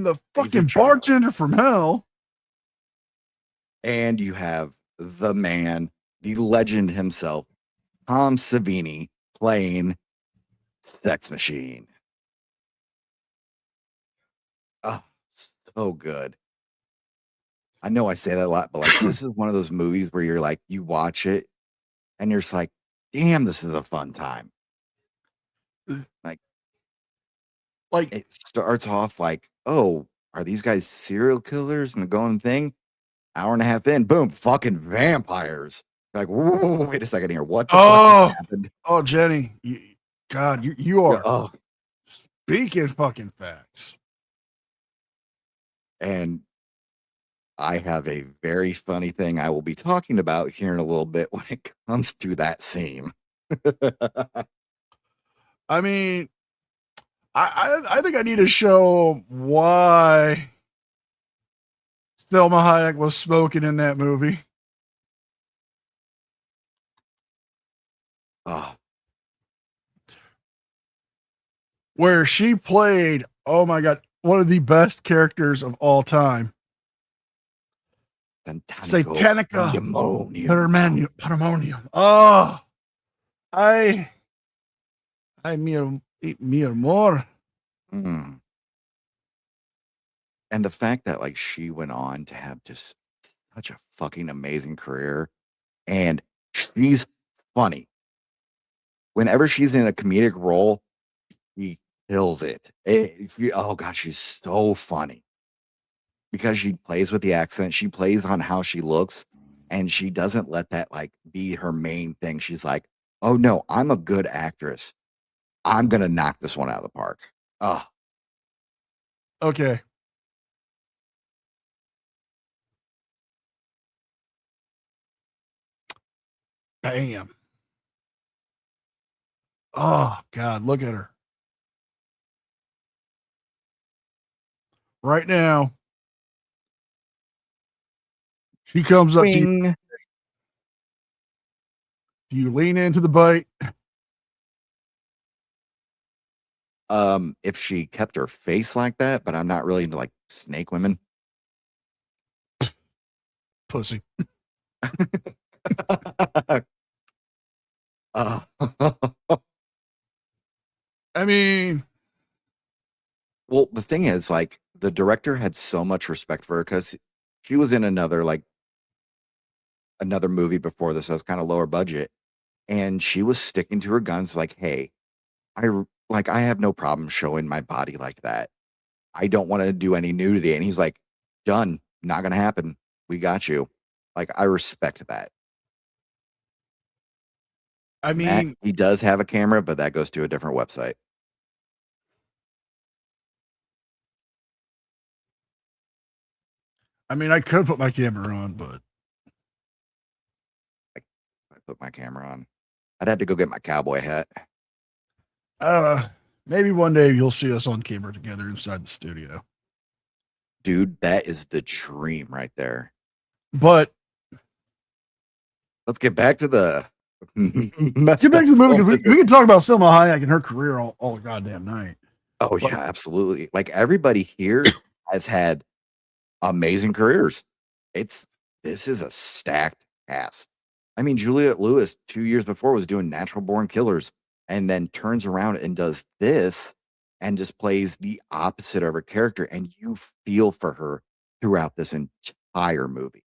the fucking bartender from hell. And you have the man, the legend himself, Tom Savini, playing Sex Machine. Oh, so good. I know I say that a lot, but like this is one of those movies where you're like, you watch it and you're just like, damn, this is a fun time. Like it starts off like, oh, are these guys serial killers and the going thing? Hour and a half in, boom, fucking vampires. Like, whoa, wait a second here. What the fuck just happened? Oh, Jenny, you are speaking fucking facts. And I have a very funny thing I will be talking about here in a little bit when it comes to that scene. I mean, I think I need to show why Selma Hayek was smoking in that movie. Where she played, oh my God, one of the best characters of all time. Satanica Pandemonium. Oh, mi amor. And the fact that like she went on to have just such a fucking amazing career, and she's funny. Whenever she's in a comedic role, she kills it. Oh God, she's so funny because she plays with the accent. She plays on how she looks, and she doesn't let that like be her main thing. She's like, oh no, I'm a good actress. I'm gonna knock this one out of the park. Oh, okay. Bam. Oh God, look at her. Right now. She comes up to you. Do you lean into the bite? If she kept her face like that, but I'm not really into like snake women. Pussy. I mean, well, the thing is, like, the director had so much respect for her because she was in another movie before this that was kind of lower budget, and she was sticking to her guns. Like, hey, I have no problem showing my body like that. I don't want to do any nudity. And he's like, done. Not gonna happen. We got you. Like, I respect that. I mean, he does have a camera, but that goes to a different website. I mean, I could put my camera on, but I put my camera on. I'd have to go get my cowboy hat. Maybe one day you'll see us on camera together inside the studio. Dude, that is the dream right there. But let's get back to the get back to the movie because we can talk about Selma Hayek and her career all goddamn night. Oh yeah, absolutely. Like everybody here has had amazing careers. This is a stacked cast. I mean, Juliette Lewis 2 years before was doing Natural Born Killers and then turns around and does this and just plays the opposite of her character. And you feel for her throughout this entire movie.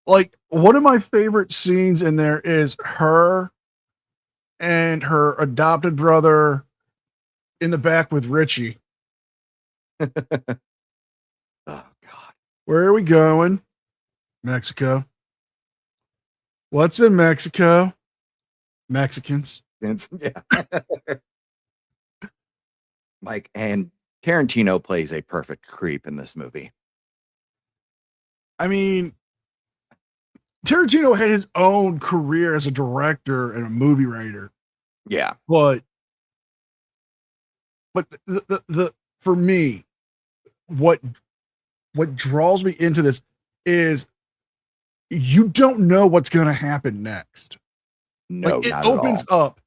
Like, one of my favorite scenes in there is her and her adopted brother in the back with Richie. Oh God. Where are we going? Mexico. What's in Mexico? Mexicans. Yeah. Mike, and Tarantino plays a perfect creep in this movie. I mean, Tarantino had his own career as a director and a movie writer, Yeah. but the for me, what draws me into this is you don't know what's going to happen next. No, Like, it not opens at all. up.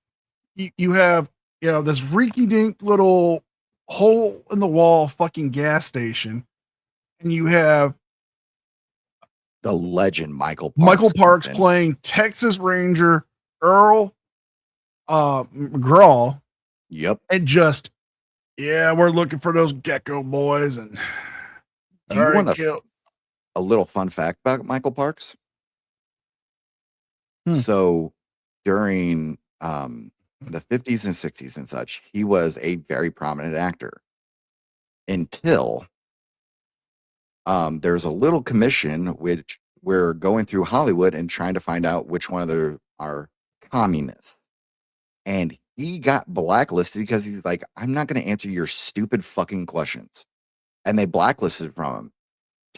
You have, this rinky dink little hole in the wall fucking gas station, and you have The legend Michael Parks. Michael Parks comes in. playing Texas Ranger Earl McGraw, Yep. and just, yeah, we're looking for those gecko boys. And Do you want kill. a little fun fact about Michael Parks? Hmm. So during the 50s and 60s and such, he was a very prominent actor until there's a little commission which we're going through Hollywood and trying to find out which one of them are communists. And he got blacklisted because he's like, I'm not going to answer your stupid fucking questions. And they blacklisted from him.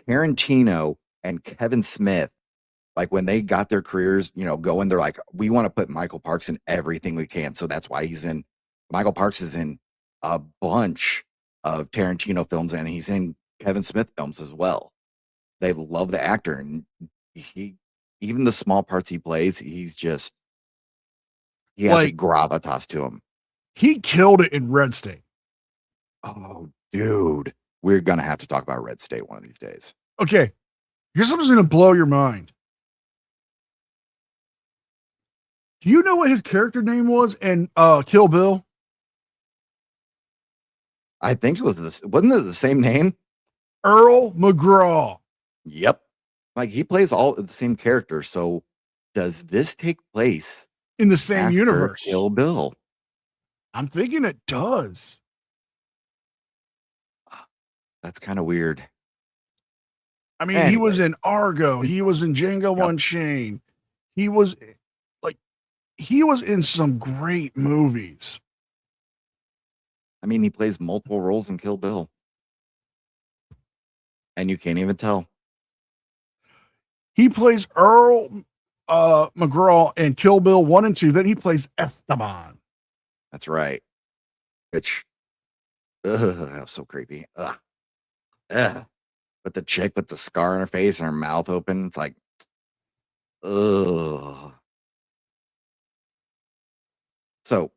Tarantino and Kevin Smith, like when they got their careers, going, they're like, we want to put Michael Parks in everything we can. So that's why Michael Parks is in a bunch of Tarantino films, and he's in Kevin Smith films as well. They love the actor, and even the small parts he plays, he has a gravitas to him. He killed it in Red State. Oh, dude. We're going to have to talk about Red State one of these days. Okay. Here's something that's going to blow your mind. Do you know what his character name was in Kill Bill? I think it was wasn't it the same name? Earl McGraw. Yep. Like, he plays all the same characters. So does this take place In the same after universe. Kill Bill? I'm thinking it does. That's kind of weird. I mean, he was in Argo. He was in Django Yep. Unchained. He was in some great movies. I mean, he plays multiple roles in Kill Bill. And you can't even tell. He plays Earl McGraw in Kill Bill 1 and 2. Then he plays Esteban. That's right. Which, that was so creepy. Ugh. But the chick with the scar on her face and her mouth open, it's like, ugh. So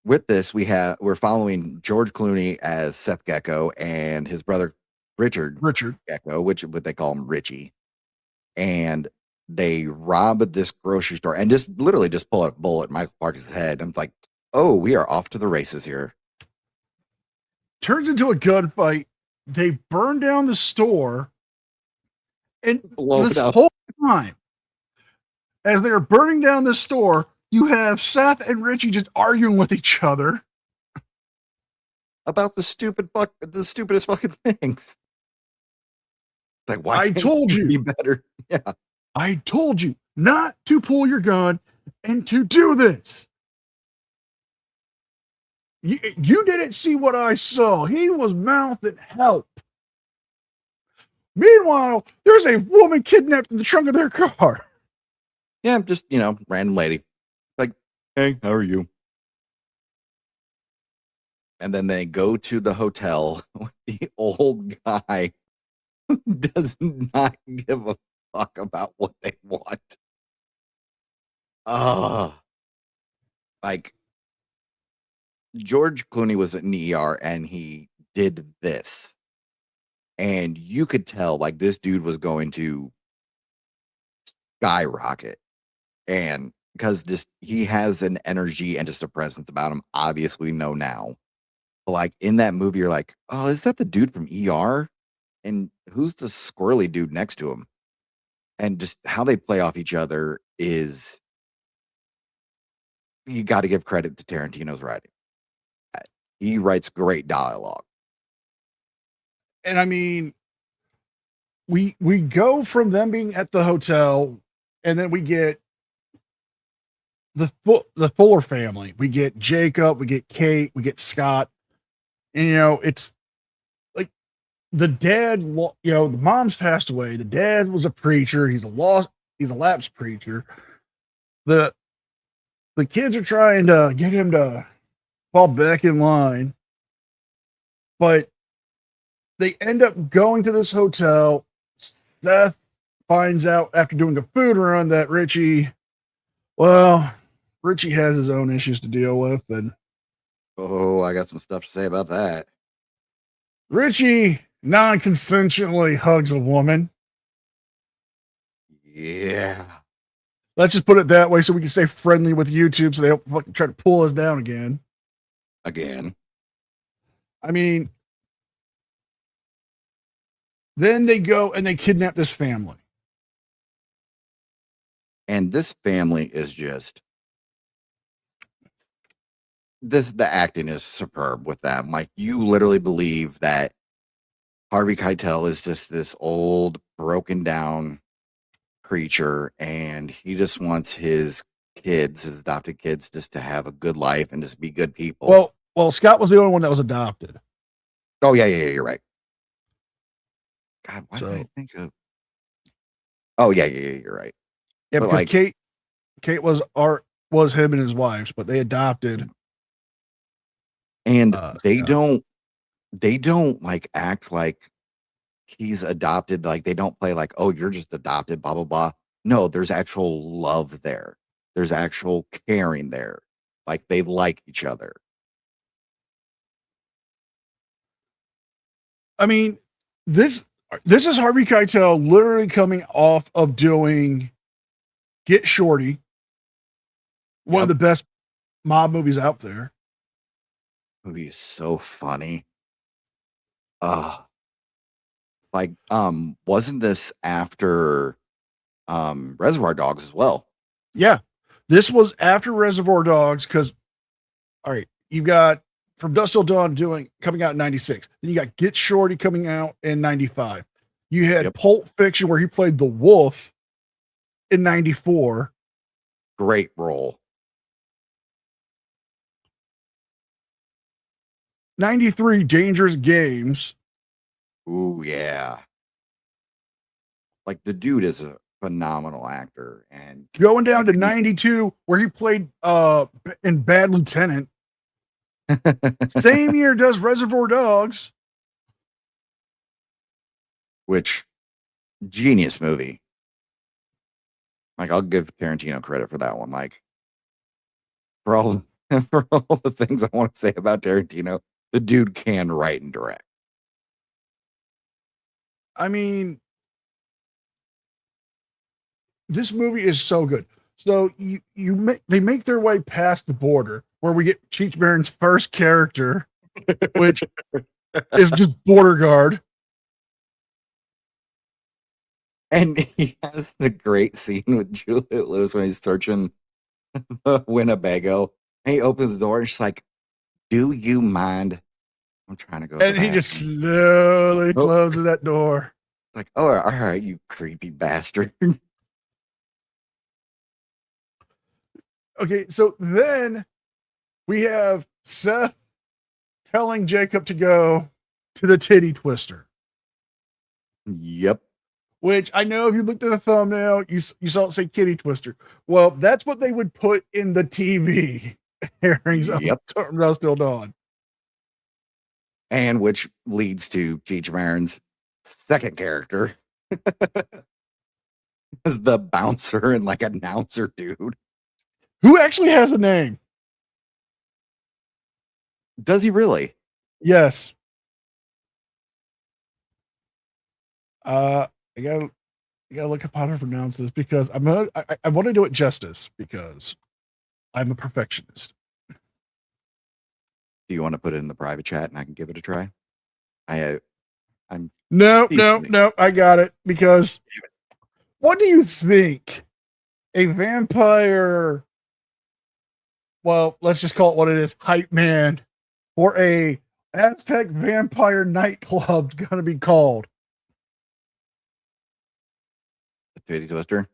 with this, we're following George Clooney as Seth Gecko and his brother Richard Gecko, which what they call him Richie. And they rob this grocery store and just literally just pull a bullet in Michael Parks' head. And it's like, oh, we are off to the races here. Turns into a gunfight. They burn down the store. And Blow it this up. whole time, as they're burning down the store, you have Seth and Richie just arguing with each other About the stupidest fucking things. Like, why I can't told you. be better? Yeah. I told you not to pull your gun and to do this. You didn't see what I saw. He was mouthing help. Meanwhile, there's a woman kidnapped in the trunk of their car. Yeah, just, random lady. Like, hey, how are you? And then they go to the hotel with the old guy who does not give a fuck about what they want. Like, George Clooney was in ER and he did this. And you could tell, like, this dude was going to skyrocket. And because he has an energy and just a presence about him, obviously we know now. But like in that movie, you're like, oh, is that the dude from ER? and who's the squirrely dude next to him? And just how they play off each other is, you got to give credit to Tarantino's writing. He writes great dialogue. And I mean, we go from them being at the hotel, and then we get the Fuller family. We get Jacob, we get Kate, we get Scott, and it's like the dad. The mom's passed away. The dad was a preacher. He's a lapsed preacher. The kids are trying to get him to fall back in line, but they end up going to this hotel. Seth finds out after doing a food run that Richie has his own issues to deal with, and Oh, I got some stuff to say about that. Richie non-consensually hugs a woman. Yeah. Let's just put it that way so we can stay friendly with YouTube so they don't fucking try to pull us down again. Again. I mean, then they go and they kidnap this family. And this family is just, the acting is superb with them. Like, you literally believe that Harvey Keitel is just this old, broken down creature, and he just wants his adopted kids, just to have a good life and just be good people. Well, Scott was the only one that was adopted. Oh yeah, you're right. God, why did I So- think of? Oh yeah, you're right. Yeah, But, because like- Kate was him and his wife's, but they adopted. And they Scott. don't like act like he's adopted. Like, they don't play like, oh, you're just adopted, blah blah blah. No, there's actual love there. There's actual caring there. Like, they like each other. I mean, this is Harvey Keitel literally coming off of doing Get Shorty, one of Yep. the best mob movies out there. Movie is so funny. Like, wasn't this after Reservoir Dogs as well? Yeah, this was after Reservoir Dogs because, all right, you got From Dusk Till Dawn coming out in '96. Then you got Get Shorty coming out in '95. You had Yep. Pulp Fiction where he played the Wolf in '94. Great role. 93 Dangerous Games. Ooh, yeah. Like, the dude is a phenomenal actor, and Going down to 92 where he played in Bad Lieutenant. Same year does Reservoir Dogs. which, genius movie. Like, I'll give Tarantino credit for that one. Like, for all for all the things I want to say about Tarantino, the dude can write and direct. I mean, this movie is so good. So they make their way past the border where we get Cheech Marin's first character, which is just border guard. And he has the great scene with Juliette Lewis when he's searching the Winnebago. And he opens the door and she's like, "Do you mind? I'm trying to go." to And the he just bathroom." slowly Oh. closes that door. Like, "Oh, all right, you creepy bastard." Okay, so then we have Seth telling Jacob to go to the titty twister, Yep. which I know if you looked at the thumbnail, you saw it say kitty twister. Well, that's what they would put in the TV airings of Yep. From Dusk Till Dawn. And which leads to Cheech Marin's second character as the bouncer and like announcer dude. Who actually has a name? Does he really? Yes. I gotta look up how to pronounce this because I want to do it justice because I'm a perfectionist. Do you want to put it in the private chat and I can give it a try? No, Please no, me. no. I got it. Because what do you think a vampire? Well, let's just call it what it is. Hype man for a Aztec vampire nightclub gonna be called? The Titty Twister.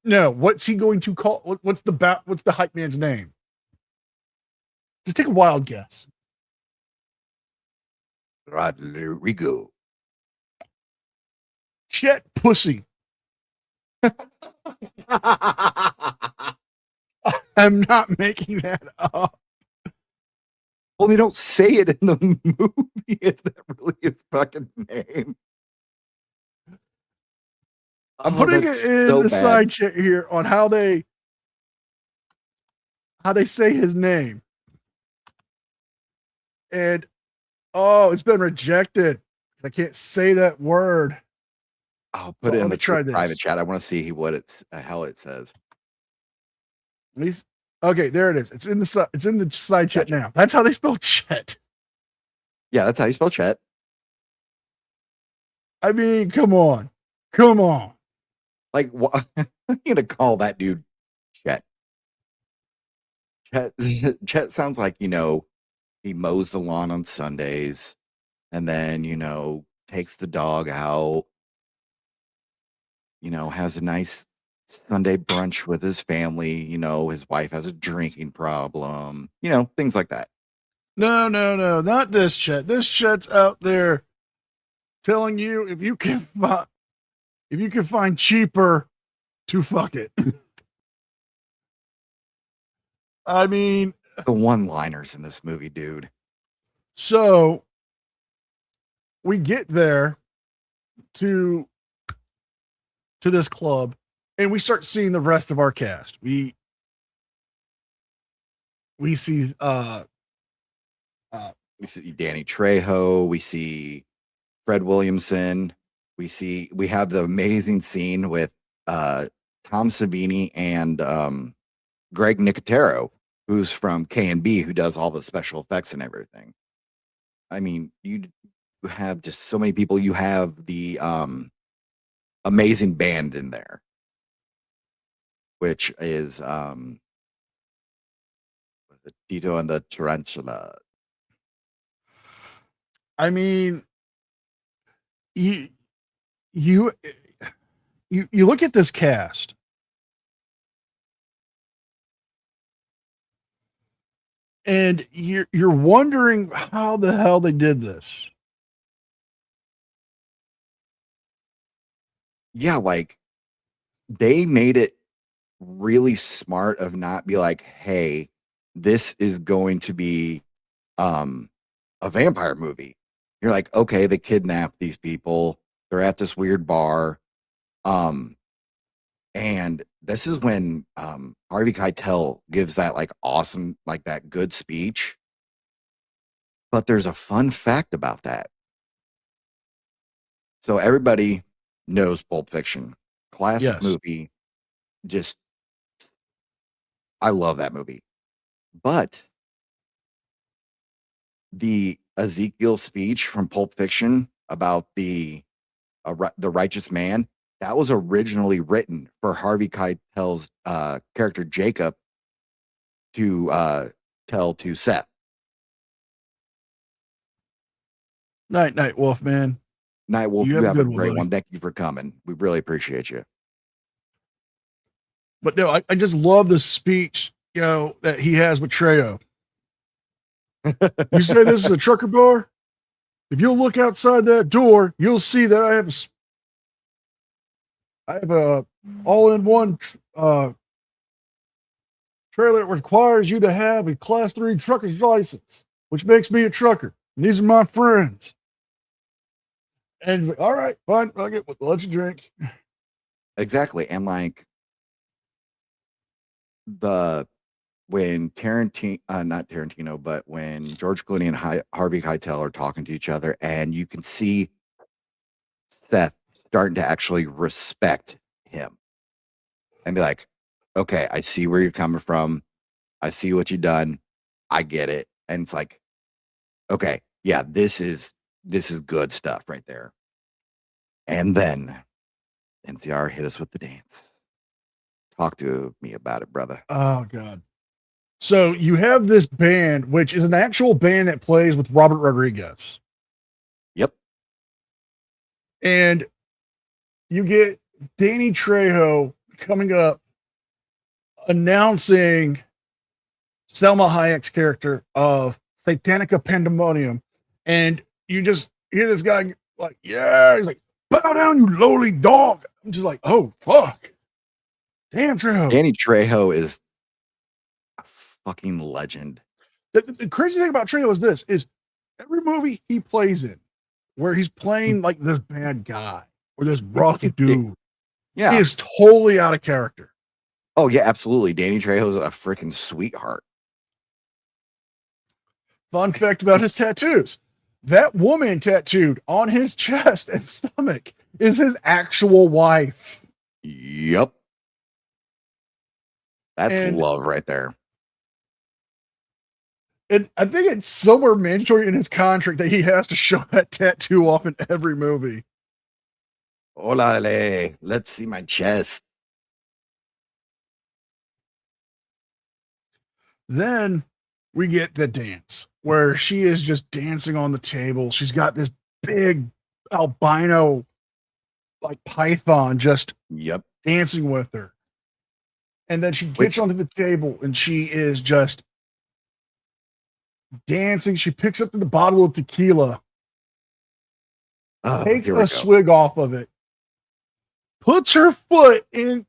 No, what's he going to call? What's the hype man's name? Just take a wild guess. Rodrigo. Chet Pussy. I'm not making that up. Well, they don't say it in the movie. Is that really his fucking name? I'm Oh, putting that's it in so the bad. side chat here on how they say his name. And oh, it's been rejected. I can't say that word. I'll put it Let in me the try private this. chat. I want to see what it's how it says. Okay, there it is. It's in the side chat Gotcha. now. That's how they spell Chet. Yeah, that's how you spell Chet. I mean, come on. Come on. Like, what? I'm gonna call that dude Chet. Chet. Chet sounds like he mows the lawn on Sundays, and then takes the dog out. Has a nice Sunday brunch with his family. His wife has a drinking problem. Things like that. No, not this Chet. This Chet's out there telling you if you can find cheaper to fuck it. I mean, The one-liners in this movie, dude. so we get there to this club and we start seeing the rest of our cast. We see We see Danny Trejo. We see Fred Williamson. We have the amazing scene with Tom Savini and Greg Nicotero, who's from K&B, who does all the special effects and everything. I mean, you have just so many people. You have the amazing band in there, which is Tito and the Tarantula. I mean, you look at this cast and you're wondering how the hell they did this. Yeah, like they made it really smart of not be like, hey, this is going to be a vampire movie. You're like, okay, they kidnap these people. They're at this weird bar. And this is when Harvey Keitel gives that like awesome, like that good speech. But there's a fun fact about that. So everybody knows Pulp Fiction. Classic Yes. movie. Just I love that movie. But the Ezekiel speech from Pulp Fiction about the righteous man, that was originally written for Harvey Keitel's character Jacob to tell to Seth. Night, Wolfman. Night Wolf, You you have a have a good one, great buddy. one. Thank you for coming. We really appreciate you. But no, I just love the speech, that he has with Trejo. You say this is a trucker bar? If you'll look outside that door, you'll see that I have a all-in-one trailer that requires you to have a class 3 trucker's license, which makes me a trucker. And these are my friends. And he's like, all right, fine, I'll let you drink. Exactly. And like when Tarantino, not Tarantino, but when George Clooney and Harvey Keitel are talking to each other, and you can see Seth starting to actually respect him and be like, okay, I see where you're coming from. I see what you've done. I get it. And it's like, okay, yeah, this is this is good stuff right there. And then NCR hit us with the dance. Talk to me about it, brother. Oh God. So you have this band, which is an actual band that plays with Robert Rodriguez. Yep. And you get Danny Trejo coming up announcing Selma Hayek's character of Satanica Pandemonium. And you just hear this guy like, yeah, he's like, bow down, you lowly dog. I'm just like, oh, fuck. Damn, Trejo. Danny Trejo is a fucking legend. The crazy thing about Trejo is this, is every movie he plays in where he's playing like this bad guy or this rough dude Yeah. is totally out of character. Oh, yeah, absolutely. Danny Trejo's a freaking sweetheart. Fun fact about his tattoos. That woman tattooed on his chest and stomach is his actual wife. Yep. That's And- love right there. And I think it's somewhere mandatory in his contract that he has to show that tattoo off in every movie. Olale. Let's see my chest. Then we get the dance where she is just dancing on the table. She's got this big albino like python just Yep. dancing with her. And then she gets Which- onto the table and she is just dancing. She picks up the bottle of tequila, Oh, takes here we a go. swig off of it, puts her foot into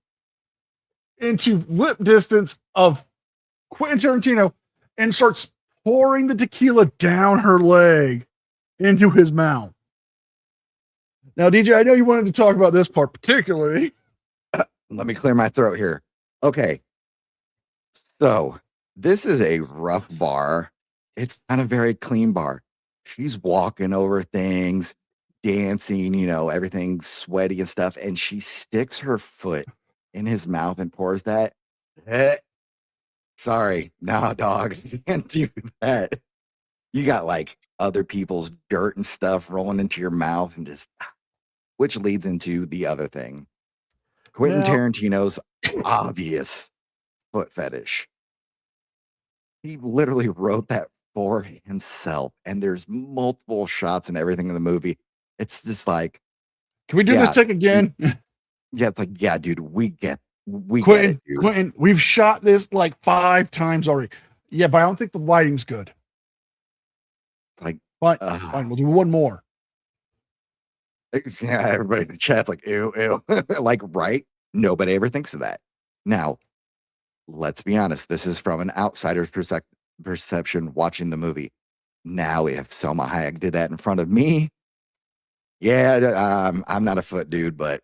lip distance of Quentin Tarantino and starts pouring the tequila down her leg into his mouth. Now, DJ, I know you wanted to talk about this part particularly. Let me clear my throat here. Okay. So this is a rough bar. It's not a very clean bar. She's walking over things, dancing, everything's sweaty and stuff. And she sticks her foot in his mouth and pours that. Sorry. No, dog. You can't do that. You got like other people's dirt and stuff rolling into your mouth and just, which leads into the other thing. Quentin Now- Tarantino's obvious foot fetish. He literally wrote that for himself, and there's multiple shots and everything in the movie. It's just like, Can we do Yeah. this take again? yeah, it's like, yeah, dude, we get Quentin, it, dude. Quentin, we've shot this like 5 times already. Yeah, but I don't think the lighting's good. It's like, Fine, uh, fine, we'll do one more. yeah, everybody in the chat's like, ew, ew. Like, right? Nobody ever thinks of that. Now, let's be honest. This is from an outsider's perception watching the movie. Now, if Selma Hayek did that in front of me, yeah, I'm not a foot dude, but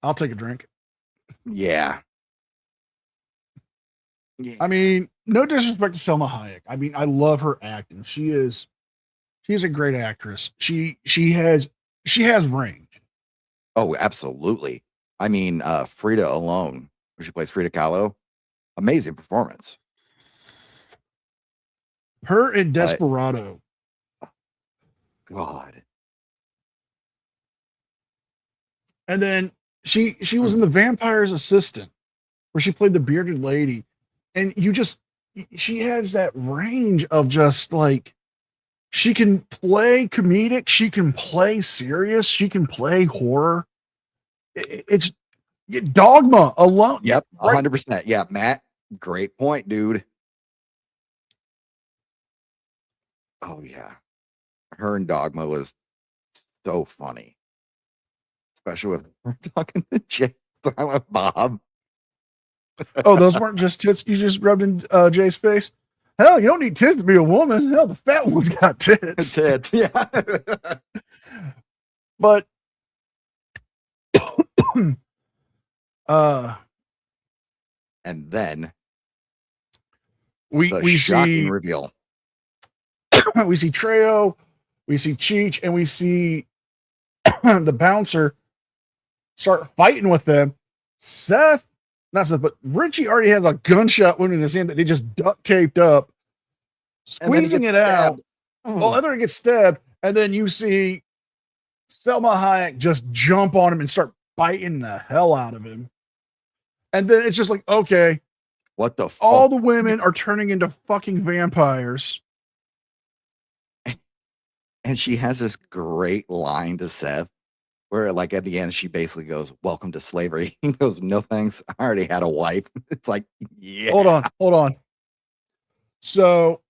I'll take a drink. yeah. Yeah. I mean, no disrespect to Selma Hayek. I mean, I love her acting. She's a great actress. She has range. Oh, absolutely. I mean, Frida alone, where she plays Frida Kahlo, amazing performance. Her in Desperado. God. And then she was in The Vampire's Assistant, where she played the bearded lady. And she has that range of just like, she can play comedic, she can play serious, she can play horror. It's Dogma alone. Yep, Right. 100%. Yeah, Matt, great point, dude. Oh, yeah. Her and Dogma was so funny. Especially with her talking to Jay Silent Bob. Oh, those weren't just tits you just rubbed in Jay's face? Hell, you don't need tits to be a woman. Hell, the fat one's got tits. Tits, yeah. But And then we the we shocking see reveal. we see Trejo, we see Cheech, and we see the bouncer start fighting with them. Not Seth, but Richie already has a gunshot wound in his hand that they just duct taped up, And then he squeezing gets it out. stabbed. Well, Heather gets stabbed, and then you see Selma Hayek just jump on him and start biting the hell out of him. And then it's just like, okay, What the fuck? all the women are turning into fucking vampires. And she has this great line to Seth where, like, at the end, she basically goes, "Welcome to slavery." He goes, "No thanks. I already had a wife." It's like, yeah. Hold on. So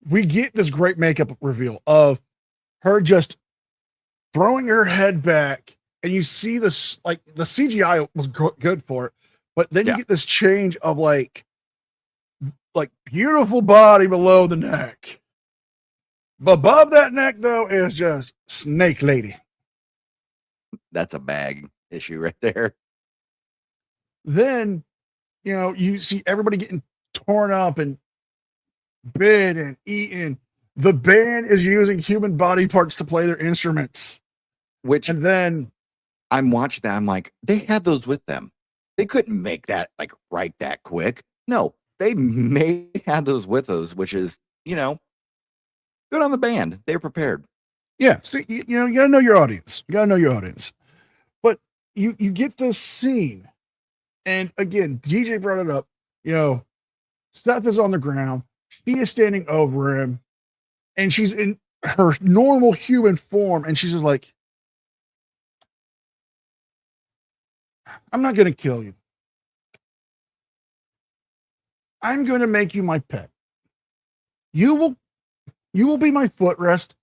we get this great makeup reveal of her just throwing her head back, and you see this, like, the CGI was good for it, but then Yeah. you get this change of like beautiful body below the neck. Above that neck, though, is just Snake Lady. That's a bag issue right there. Then, you see everybody getting torn up and bit and eaten. The band is using human body parts to play their instruments. Which And then, I'm watching that. I'm like, they had those with them. They couldn't make that like right that quick. No, they had those with us, which is, good on the band. They're prepared. yeah, see, you gotta know your audience. But you get this scene, and again, DJ brought it up. Seth is on the ground. She is standing over him, and she's in her normal human form, and she's just like, "I'm not gonna kill you. I'm gonna make you my pet. You will be my footrest.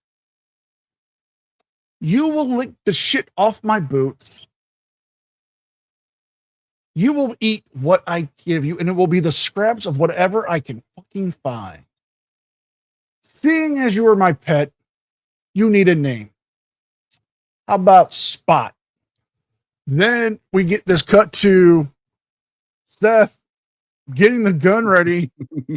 You will lick the shit off my boots. You will eat what I give you, and it will be the scraps of whatever I can fucking find. Seeing as you are my pet, you need a name. How about Spot?" Then we get this cut to Seth getting the gun ready,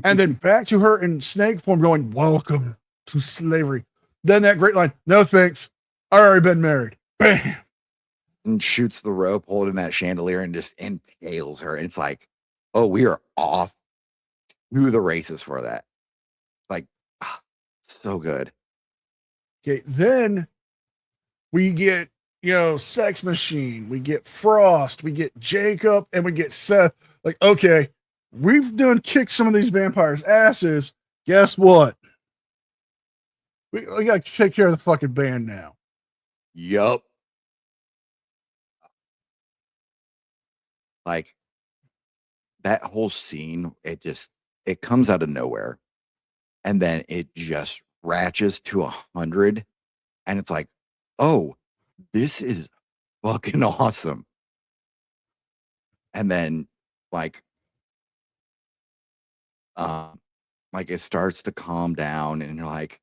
and then back to her in snake form going, "Welcome to slavery." Then that great line, "No thanks. I already been married." Bam. And shoots the rope holding that chandelier and just impales her. And it's like, oh, we are off to the races for that. Like, so good. Okay, then we get, Sex Machine, we get Frost, we get Jacob, and we get Seth. Like, okay, we've done kicked some of these vampires' asses. Guess what? We got to take care of the fucking band now. Yup. Like, that whole scene, it comes out of nowhere. And then it just ratchets to 100. And it's like, oh, this is fucking awesome. And then, like it starts to calm down, and you're like,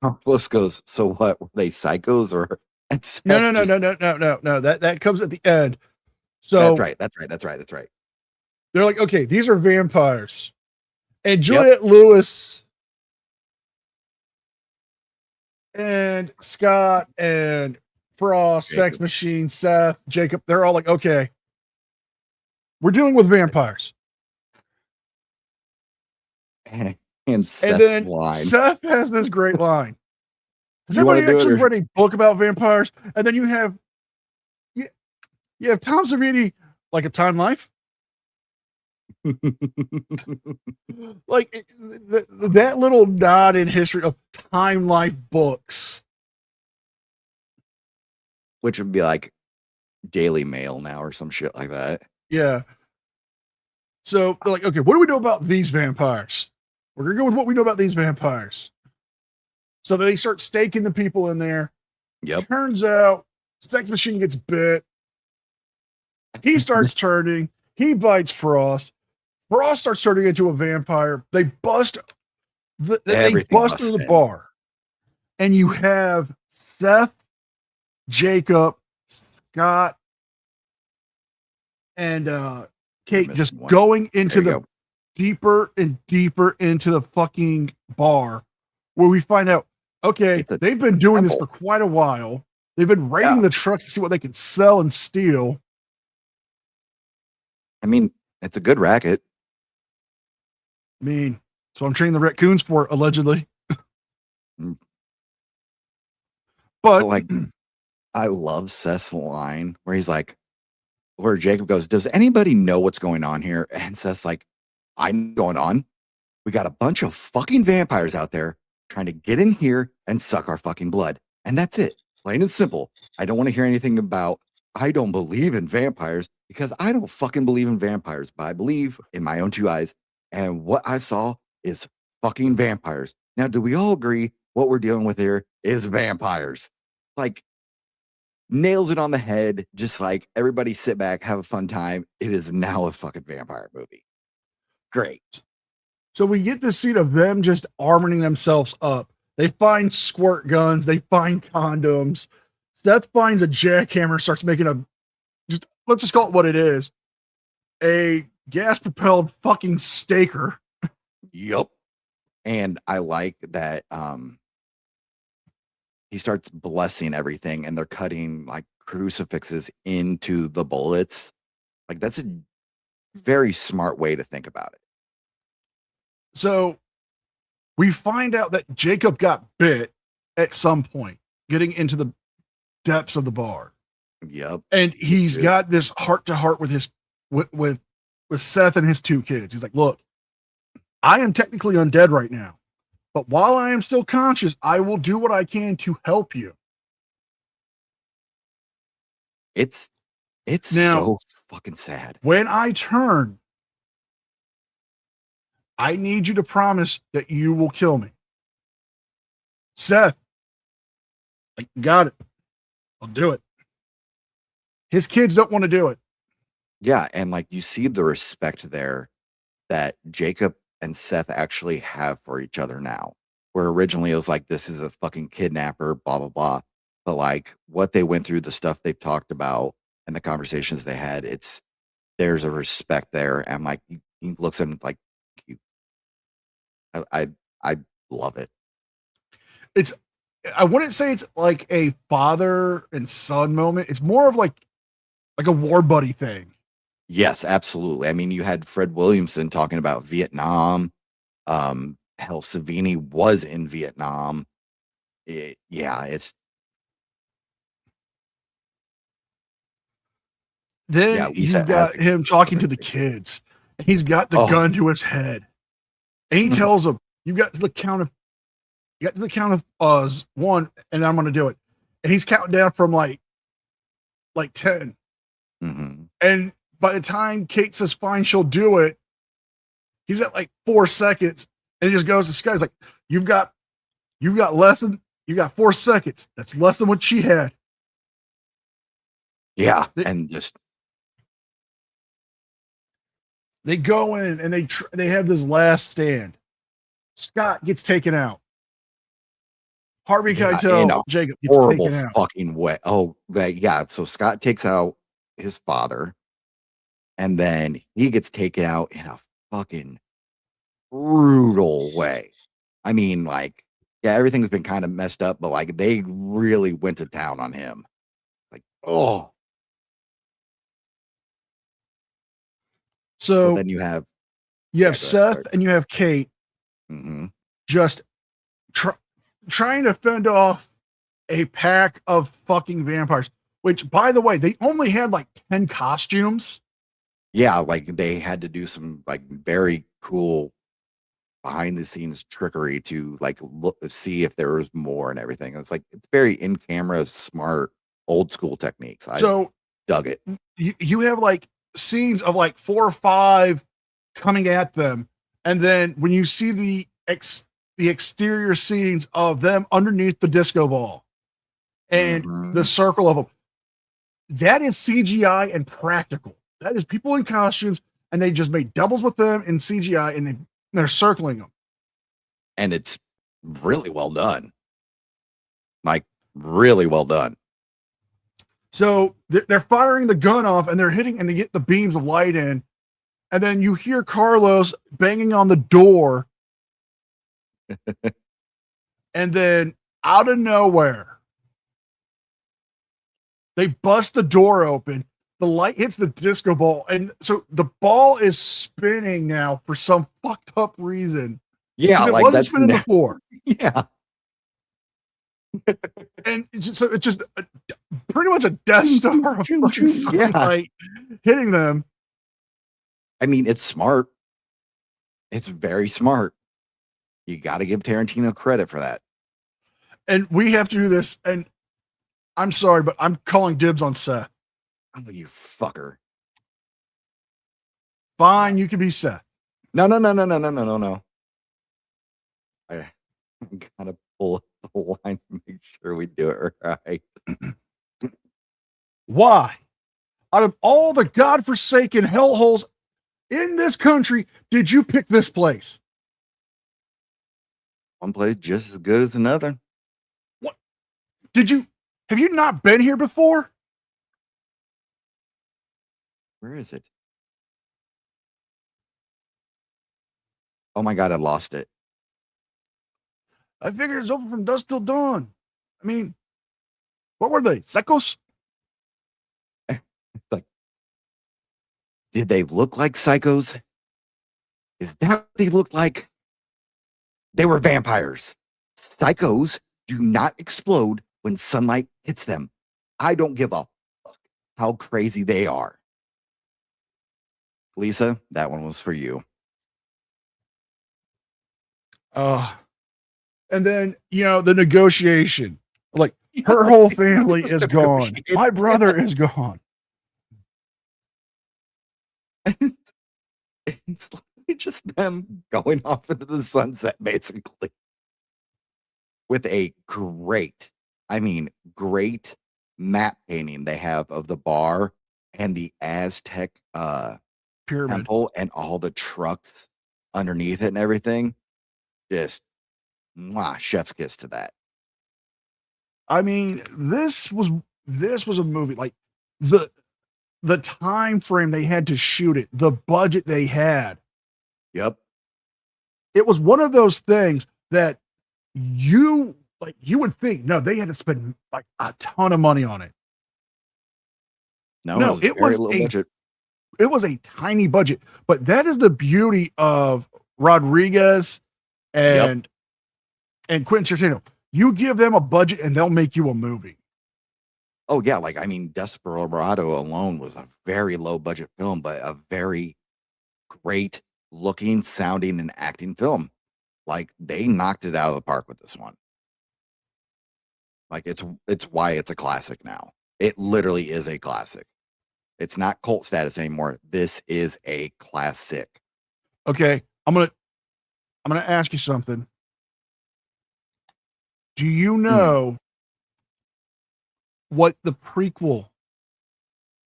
Carlos goes, "So what? Were they psychos or?" And Seth No. just- That comes at the end. So That's right. they're like, okay, these are vampires. And Juliette Lewis and Scott and Frost, Sex Jacob. Machine, Seth, Jacob, they're all like, okay, we're dealing with vampires. And Seth's And then line. Seth has this great line. Has You wanna anybody do it actually or- read a book about vampires? And then you have Tom Savini, like A Time Life. Like that little nod in history of Time Life books. Which would be like Daily Mail now or some shit like that. Yeah. So they're like, okay, what do we know about these vampires? We're gonna go with what we know about these vampires. So they start staking the people in there. Yep. Turns out Sex Machine gets bit. He starts turning. He bites Frost. Frost starts turning into a vampire. They bust. They Everything bust busts through the in. bar, and you have Seth, Jacob, Scott, and Kate missing just one. going into There the you go. deeper and deeper into the fucking bar, where we find out, okay, It's a they've been doing this for temple. quite a while. They've been raiding Yeah. the trucks to see what they can sell and steal. I mean, it's a good racket. I mean, So I'm training the raccoons for it, allegedly. Mm. But Like, I love Seth's line where he's like, where Jacob goes, "Does anybody know what's going on here?" And Seth's like, "I know what's going on. We got a bunch of fucking vampires out there trying to get in here and suck our fucking blood. And that's it. Plain and simple. I don't want to hear anything about, I don't believe in vampires because I don't fucking believe in vampires, but I believe in my own two eyes. And what I saw is fucking vampires. Now, do we all agree what we're dealing with here is vampires?" Like, nails it on the head. Just like, everybody sit back, have a fun time. It is now a fucking vampire movie. Great. so we get this scene of them just arming themselves up. They find squirt guns, they find condoms. Seth finds a jackhammer, starts making let's just call it what it is, a gas propelled fucking staker. Yup. And I like that he starts blessing everything and they're cutting like crucifixes into the bullets. Like, that's a very smart way to think about it. So we find out that Jacob got bit at some point, getting into the depths of the bar. Yep. And he's is. got this heart to heart with his with Seth and his two kids. He's like, "Look, I am technically undead right now, but while I am still conscious, I will do what I can to help you." It's Now- so fucking sad. When I turn, I need you to promise that you will kill me. Seth, like, got it. I'll do it. His kids don't want to do it. Yeah, and like, you see the respect there that Jacob and Seth actually have for each other now. Where originally it was like, this is a fucking kidnapper, blah blah blah. But like, what they went through, the stuff they've talked about, and the conversations they had, there's a respect there. And like, he looks at him like, I love it. I wouldn't say it's like a father and son moment. It's more of like a war buddy thing. Yes, absolutely. I mean, you had Fred Williamson talking about Vietnam. Hell, Savini was in Vietnam. It's Then Yeah, you Lisa has got a- him talking to the kids, and he's got the Oh. gun to his head, and he Mhm. tells them, "You got to the count of 1, and I'm going to do it." And he's counting down from like 10, Mhm. and by the time Kate says fine, she'll do it, he's at like 4 seconds, and he just goes. This guy's like, "You've got 4 seconds. That's less than what she had." Yeah, They- and just They go in and they have this last stand. Scott gets taken out. Harvey Yeah, in Keitel, a Jacob gets horrible taken out. fucking way. Oh, yeah. So Scott takes out his father, and then he gets taken out in a fucking brutal way. I mean, like, yeah, everything's been kind of messed up, but like, they really went to town on him. Like, oh. So Then you have, you have go ahead, Seth sorry. and you have Kate mhm. just trying to fend off a pack of fucking vampires. Which, by the way, they only had like 10 costumes. Yeah, like, they had to do some like very cool behind the scenes trickery to like see if there was more and everything. It's like, it's very in camera, smart, old school techniques. I So dug it. you have like scenes of like 4 or 5 coming at them, and then when you see the exterior scenes of them underneath the disco ball and Mhm. the circle of them, that is CGI and practical. That is people in costumes, and they just made doubles with them in CGI, and they're circling them. And it's really well done. Like, really well done. So they're firing the gun off, and they're hitting, and they get the beams of light in, and then you hear Carlos banging on the door, and then out of nowhere, they bust the door open. The light hits the disco ball, and so the ball is spinning now for some fucked up reason. Yeah, 'Cause it like wasn't that's spinning before. yeah. And it's just pretty much a Death Star of fucking Yeah. sunlight hitting them. I mean, it's smart. It's very smart. You got to give Tarantino credit for that. And we have to do this. And I'm sorry, but I'm calling dibs on Seth. Oh, you fucker. Fine, you can be Seth. No. I gotta pull up the line to make sure we do it right. Why? Out of all the godforsaken hellholes in this country, did you pick this place? One place just as good as another. Have you not been here before? Where is it? Oh my god, I lost it. I figured it's open from dusk till dawn. I mean, what were they? Psychos? Did they look like psychos? Is that what they looked like? They were vampires. Psychos do not explode when sunlight hits them. I don't give a fuck how crazy they are. Lisa, that one was for you. And then, the negotiation. Like, her whole family is gone. My brother is gone. It's like just them going off into the sunset, basically. With a great map painting they have of the bar and the Aztec Pyramid. temple and all the trucks underneath it and everything. Just chef's kiss to that. I mean, this was a movie. Like, the time frame they had to shoot it, the budget they had. Yep. It was one of those things that you would think, no, they had to spend like a ton of money on it. No, it was low budget. It was a tiny budget, but that is the beauty of Rodriguez and Quentin Tarantino. You give them a budget and they'll make you a movie. Oh yeah, Desperado alone was a very low budget film, but a very great looking, sounding, and acting film. Like they knocked it out of the park with this one. Like it's why it's a classic now. It literally is a classic. It's not cult status anymore. This is a classic. Okay, I'm gonna ask you something. Do you know what the prequel?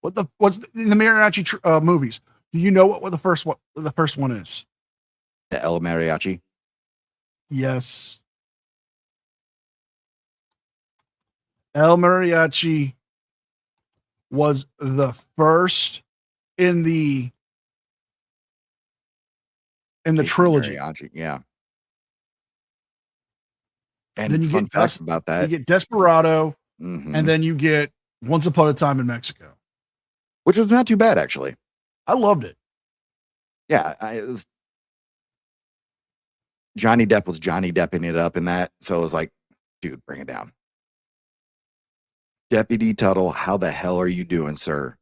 What's in the Mariachi movies? Do you know what the first one is? The El Mariachi. Yes. El Mariachi was the first in the trilogy. Mariachi, yeah. And Then you fun get fact about that. You get Desperado, Mhm. and then you get Once Upon a Time in Mexico, which was not too bad actually. I loved it. Yeah, it was Johnny Depp was Johnny Depping it up in that, so it was like, dude, bring it down. Deputy Tuttle, how the hell are you doing, sir?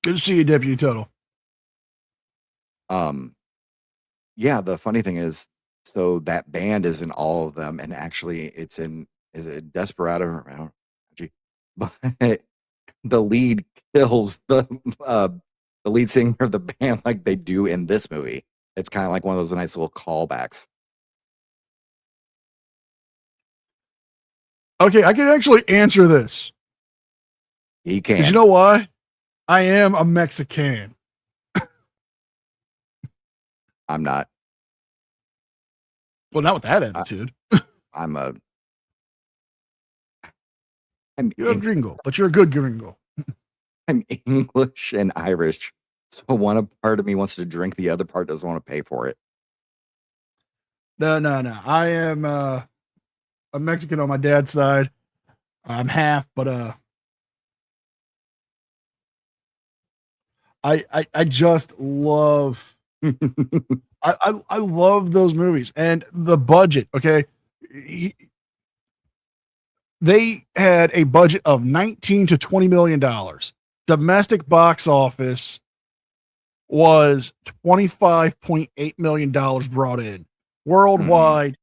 Good to see you, Deputy Tuttle. Yeah, the funny thing is, so that band is in all of them, and actually is it Desperado? But the lead kills the lead singer of the band like they do in this movie. It's kind of like one of those nice little callbacks. Okay, I can actually answer this. He can. 'Cause you know why? I am a Mexican. I'm not. Well, not with that attitude. You're a gringo, but you're a good gringo. I'm English and Irish, so one part of me wants to drink, the other part doesn't want to pay for it. No. I am a Mexican on my dad's side. I'm half, but I just love I love those movies and the budget. Okay, they had a budget of $19 to $20 million. Domestic box office was $25.8 million brought in. Worldwide,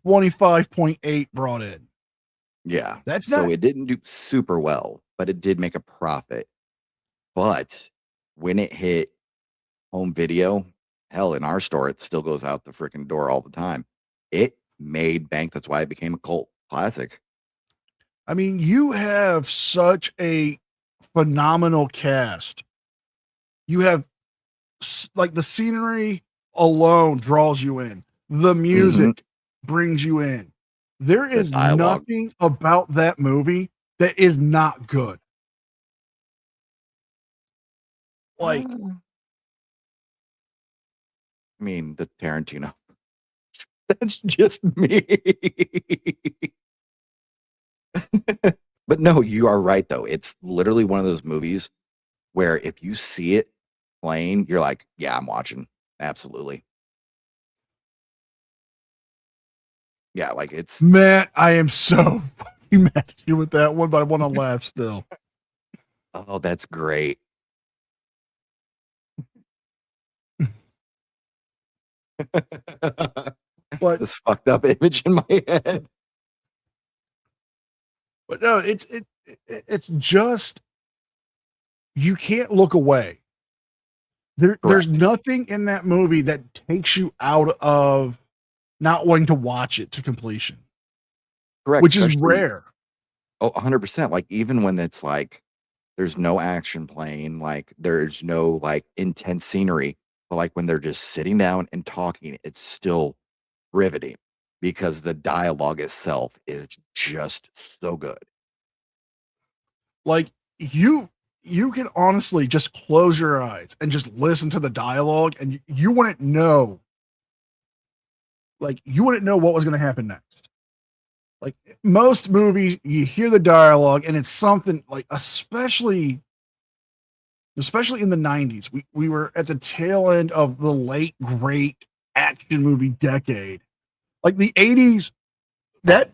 25.8 brought in. Yeah. That's So not it didn't do super well, but it did make a profit. But when it hit home video, hell, in our store, it still goes out the freaking door all the time. It made bank. That's why it became a cult classic. I mean, you have such a phenomenal cast. You have like the scenery alone draws you in. The music brings you in. There The is dialogue. nothing about that movie that is not good. Like, I mean, the Tarantino. That's just me. But no, you are right, though. It's literally one of those movies where if you see it playing, you're like, yeah, I'm watching. Absolutely. Yeah, like it's Matt, I am so fucking mad at you with that one, but I want to laugh still. oh, that's great. But This fucked up image in my head. But no, it's just you can't look away. There's Correct. nothing in that movie that takes you out of not wanting to watch it to completion, Correct. which is especially- rare. Oh, 100%. Like, even when it's like, there's no action playing, like, there's no like intense scenery, but like when they're just sitting down and talking, it's still riveting because the dialogue itself is just so good. Like you can honestly just close your eyes and just listen to the dialogue, and you wouldn't know. Like you wouldn't know what was going to happen next. Like most movies, you hear the dialogue, and it's something like, especially in the 90s. We were at the tail end of the late great action movie decade. Like the 80s, that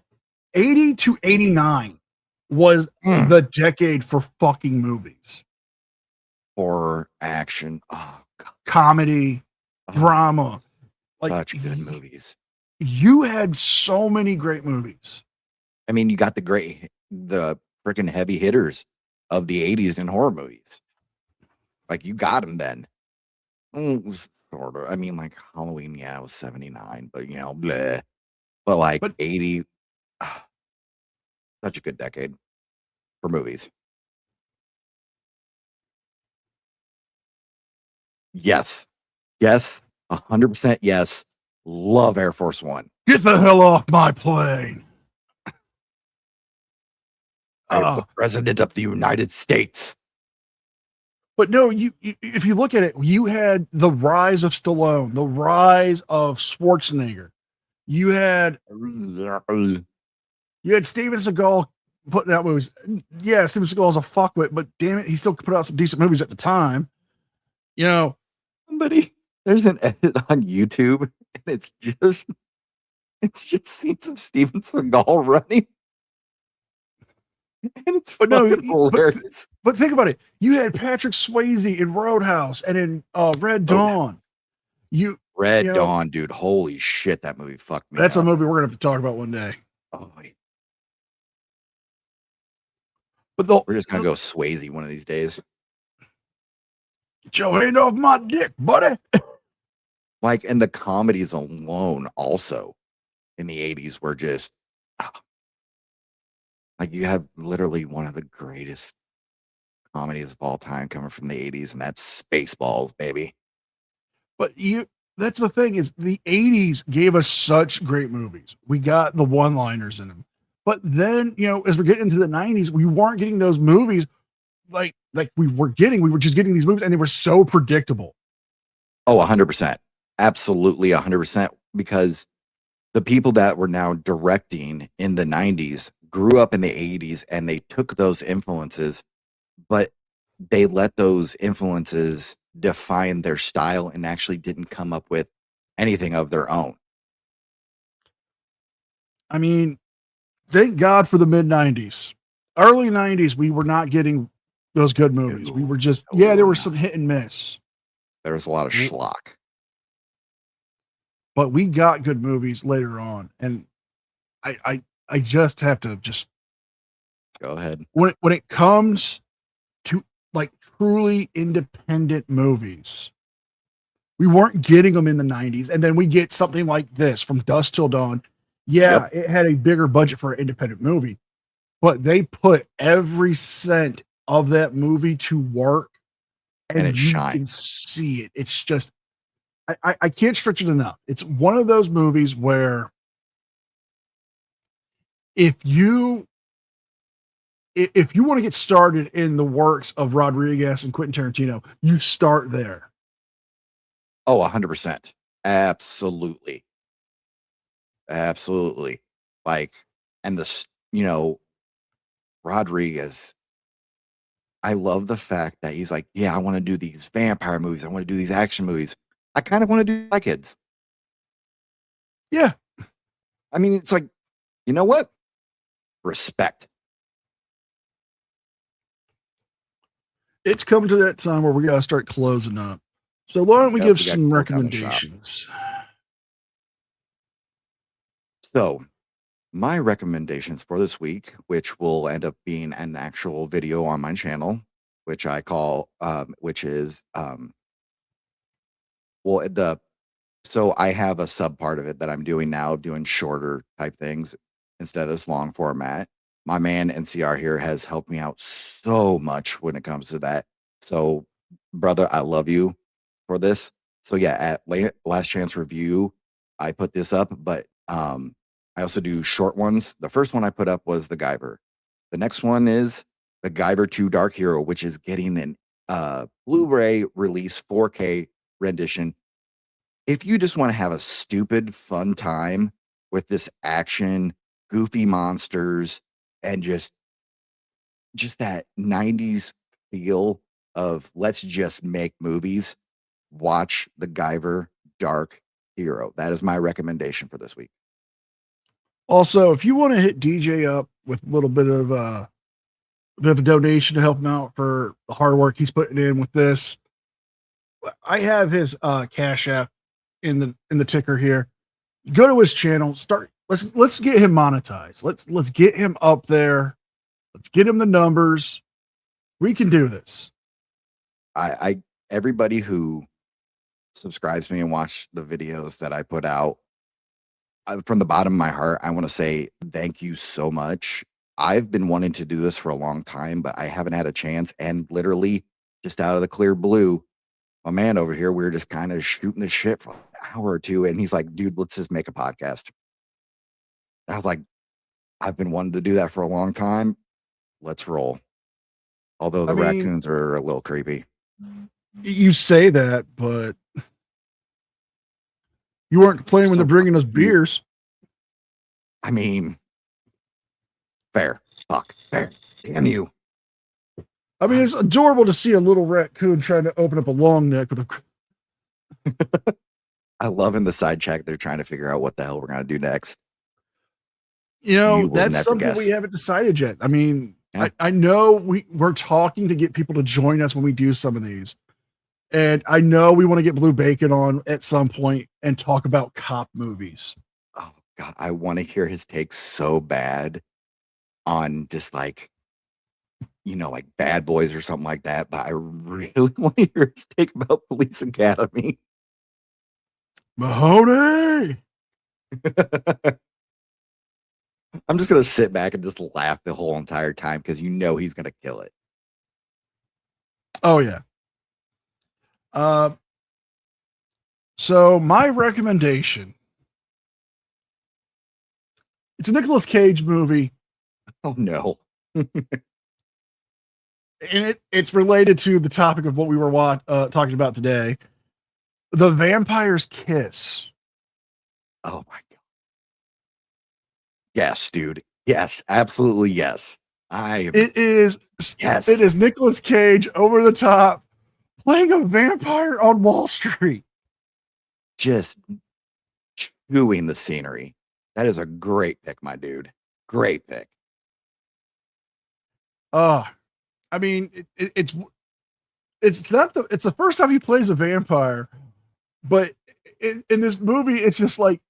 80 to 89 was the decade for fucking movies. Horror, action, oh, God, Comedy, drama. Like such good movies. You had so many great movies. I mean, you got the freaking heavy hitters of the 80s in horror movies. Like, you got them then. Sort of. I mean, like, Halloween, yeah, it was 79, but, you know, bleh. But, like, 80, such a good decade for movies. Yes. Yes. 100% yes. Love Air Force One. Get the hell off my plane. I am the President of the United States. But no, you if you look at it, you had the rise of Stallone, the rise of Schwarzenegger. You had Steven Seagal putting out movies. Yeah, Steven Seagal is a fuckwit, but damn it, he still put out some decent movies at the time. You know, Somebody, there's an edit on YouTube, and it's just scenes of Steven Seagal running. And it's fucking hilarious. But think about it. You had Patrick Swayze in Roadhouse and in Red Dawn. Red Dawn, dude. Holy shit, that movie fucked me That's up. a movie we're gonna have to talk about one day. Oh, but we're just gonna go Swayze one of these days. Get your hand off my dick, buddy. Like, and the comedies alone also in the 80s were just like, you have literally one of the greatest comedies of all time coming from the 80s, and that's Spaceballs, baby. But that's the thing, is the 80s gave us such great movies. We got the one-liners in them. But then, you know, as we're getting into the 90s, we weren't getting those movies like we were just getting these movies, and they were so predictable. Oh, 100%. Absolutely 100%. Because the people that were now directing in the 90s grew up in the 80s, and they took those influences, but they let those influences define their style and actually didn't come up with anything of their own. I mean, thank God for the mid 90s. Early 90s, we were not getting those good movies. We were just, No, we yeah, there were was some not. hit and miss, There was a lot of schlock. but we got good movies later on. And I just have to just, Go ahead. when it comes to like truly independent movies, we weren't getting them in the 90s. And then we get something like this from Dusk Till Dawn. Yeah, it had a bigger budget for an independent movie, but they put every cent of that movie to work, And it you can shines. see it. It's just, I can't stretch it enough. It's one of those movies where if you want to get started in the works of Rodriguez and Quentin Tarantino, you start there. Oh, 100%. Absolutely. Absolutely. Like, and Rodriguez, I love the fact that he's like, yeah, I want to do these vampire movies. I want to do these action movies. I kind of want to do my kids. Yeah. I mean, it's like, you know what? Respect. It's coming to that time where we got to start closing up. So why don't we Yep, give we gotta some close down the shop. recommendations? So, my recommendations for this week, which will end up being an actual video on my channel, which I call, which is, so I have a sub part of it that I'm doing now, doing shorter type things instead of this long format. My man NCR here has helped me out so much when it comes to that. So, brother, I love you for this. So yeah, at Last Chance Review, I put this up, but I also do short ones. The first one I put up was The Guyver. The next one is The Guyver 2 Dark Hero, which is getting an Blu-ray release 4K rendition. If you just want to have a stupid fun time with this action, goofy monsters, and just that 90s feel of let's just make movies, watch The Guyver Dark Hero. That is my recommendation for this week. Also, if you want to hit DJ up with a little bit of a donation to help him out for the hard work he's putting in with this, I have his Cash App in the ticker here. Go to his channel, let's get him monetized. Let's get him up there. Let's get him the numbers. We can do this. I everybody who subscribes to me and watch the videos that I put out, from the bottom of my heart, I want to say thank you so much. I've been wanting to do this for a long time, but I haven't had a chance. And literally, just out of the clear blue, my man over here, we were just kind of shooting the shit for an hour or two. And he's like, dude, let's just make a podcast. I was like, I've been wanting to do that for a long time. Let's roll. Although the raccoons are a little creepy. You say that, but you weren't complaining when they're bringing us beers. I mean, fair. Fuck. Fair. Damn you. I mean, it's adorable to see a little raccoon trying to open up a long neck with a. I love in the side chat they're trying to figure out what the hell we're gonna do next. You know, You will that's never something guess. we haven't decided yet. I mean, Yeah. I know we're talking to get people to join us when we do some of these. And I know we want to get Blue Bacon on at some point and talk about cop movies. Oh God, I want to hear his take so bad on just like, like Bad Boys or something like that. But I really want to hear his take about Police Academy. Mahoney. I'm just gonna sit back and just laugh the whole entire time because he's gonna kill it. Oh yeah. So my recommendation. It's a Nicolas Cage movie, Oh no. and it's related to the topic of what we were talking about today. The Vampire's Kiss. Oh my God. Yes, dude. Yes, absolutely yes. It is Yes. It is Nicolas Cage over the top playing a vampire on Wall Street. just chewing the scenery. That is a great pick, my dude. Great pick. I mean, it's not it's the first time he plays a vampire, but in this movie, it's just like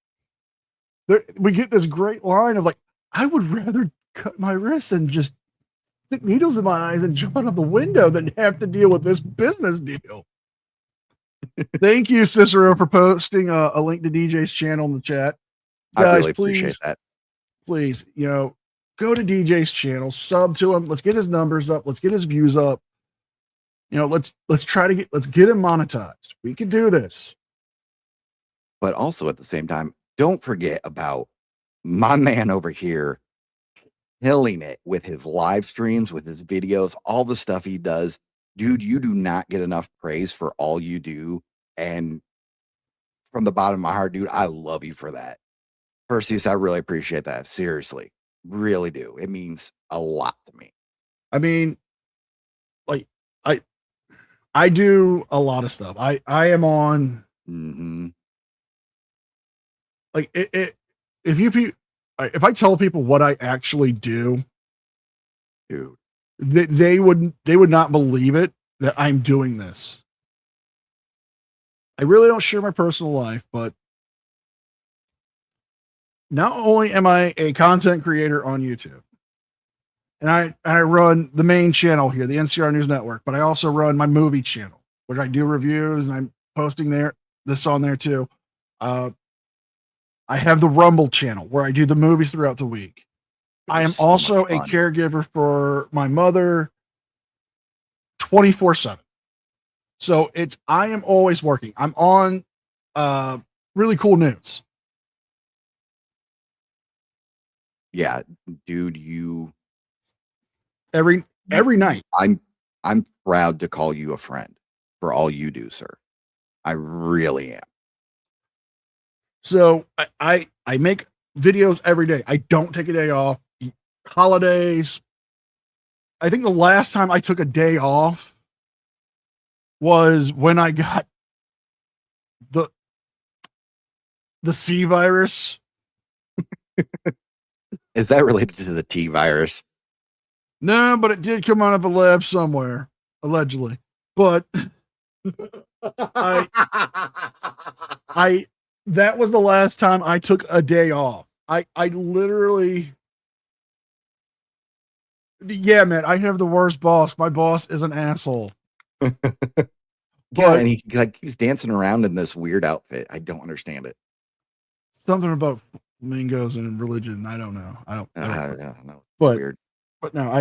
we get this great line of like, I would rather cut my wrists and just stick needles in my eyes and jump out of the window than have to deal with this business deal. Thank you, Cicero, for posting a link to DJ's channel in the chat. I Guys, really appreciate that. please, go to DJ's channel, sub to him. Let's get his numbers up. Let's get his views up. Let's get him monetized. We can do this. But also at the same time, don't forget about my man over here killing it with his live streams, with his videos, all the stuff he does. Dude, you do not get enough praise for all you do. And from the bottom of my heart, dude, I love you for that. Perseus, I really appreciate that. Seriously, really do. It means a lot to me. I mean, like I do a lot of stuff. I am on like if I tell people what I actually do, Dude, they would not believe it that I'm doing this. I really don't share my personal life, but not only am I a content creator on YouTube, and I run the main channel here, the NCR News Network, but I also run my movie channel, which I do reviews and I'm posting this on there too. I have the Rumble channel where I do the movies throughout the week. I am so also much a fun. caregiver for my mother 24/7. So I am always working. I'm on really cool news. Yeah, dude, Every night. I'm proud to call you a friend for all you do, sir. I really am. So I make videos every day. I don't take a day off. Holidays. I think the last time I took a day off was when I got the C virus. Is that related to the T virus? No, but it did come out of a lab somewhere, allegedly. But I that was the last time I took a day off. I literally, yeah, man, I have the worst boss. My boss is an asshole. Yeah, But and he's dancing around in this weird outfit. I don't understand it. something about flamingos and religion. I don't know. I don't Yeah, no, but weird. but no,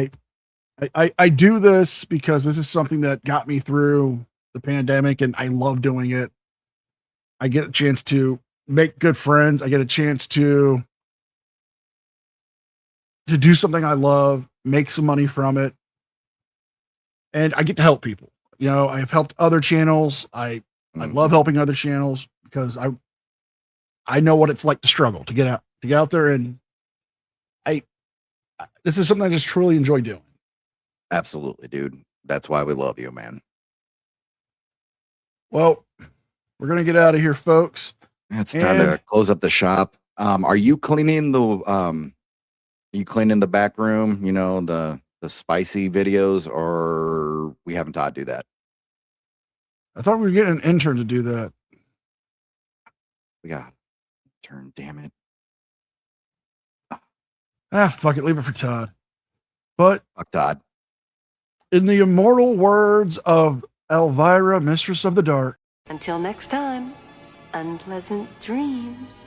I do this because this is something that got me through the pandemic and I love doing it. I get a chance to make good friends. I get a chance to do something I love, make some money from it, and I get to help people. I've helped other channels. I love helping other channels because I know what it's like to struggle to get out there, and this is something I just truly enjoy doing. Absolutely, dude. That's why we love you, man. Well, we're gonna get out of here, folks. It's time to close up the shop. Are you cleaning the back room, the spicy videos, or we haven't Todd do that? I thought we were getting an intern to do that. We got turn, damn it. Fuck it, leave it for Todd. But Fuck Todd. in the immortal words of Elvira, Mistress of the Dark, Until next time, unpleasant dreams.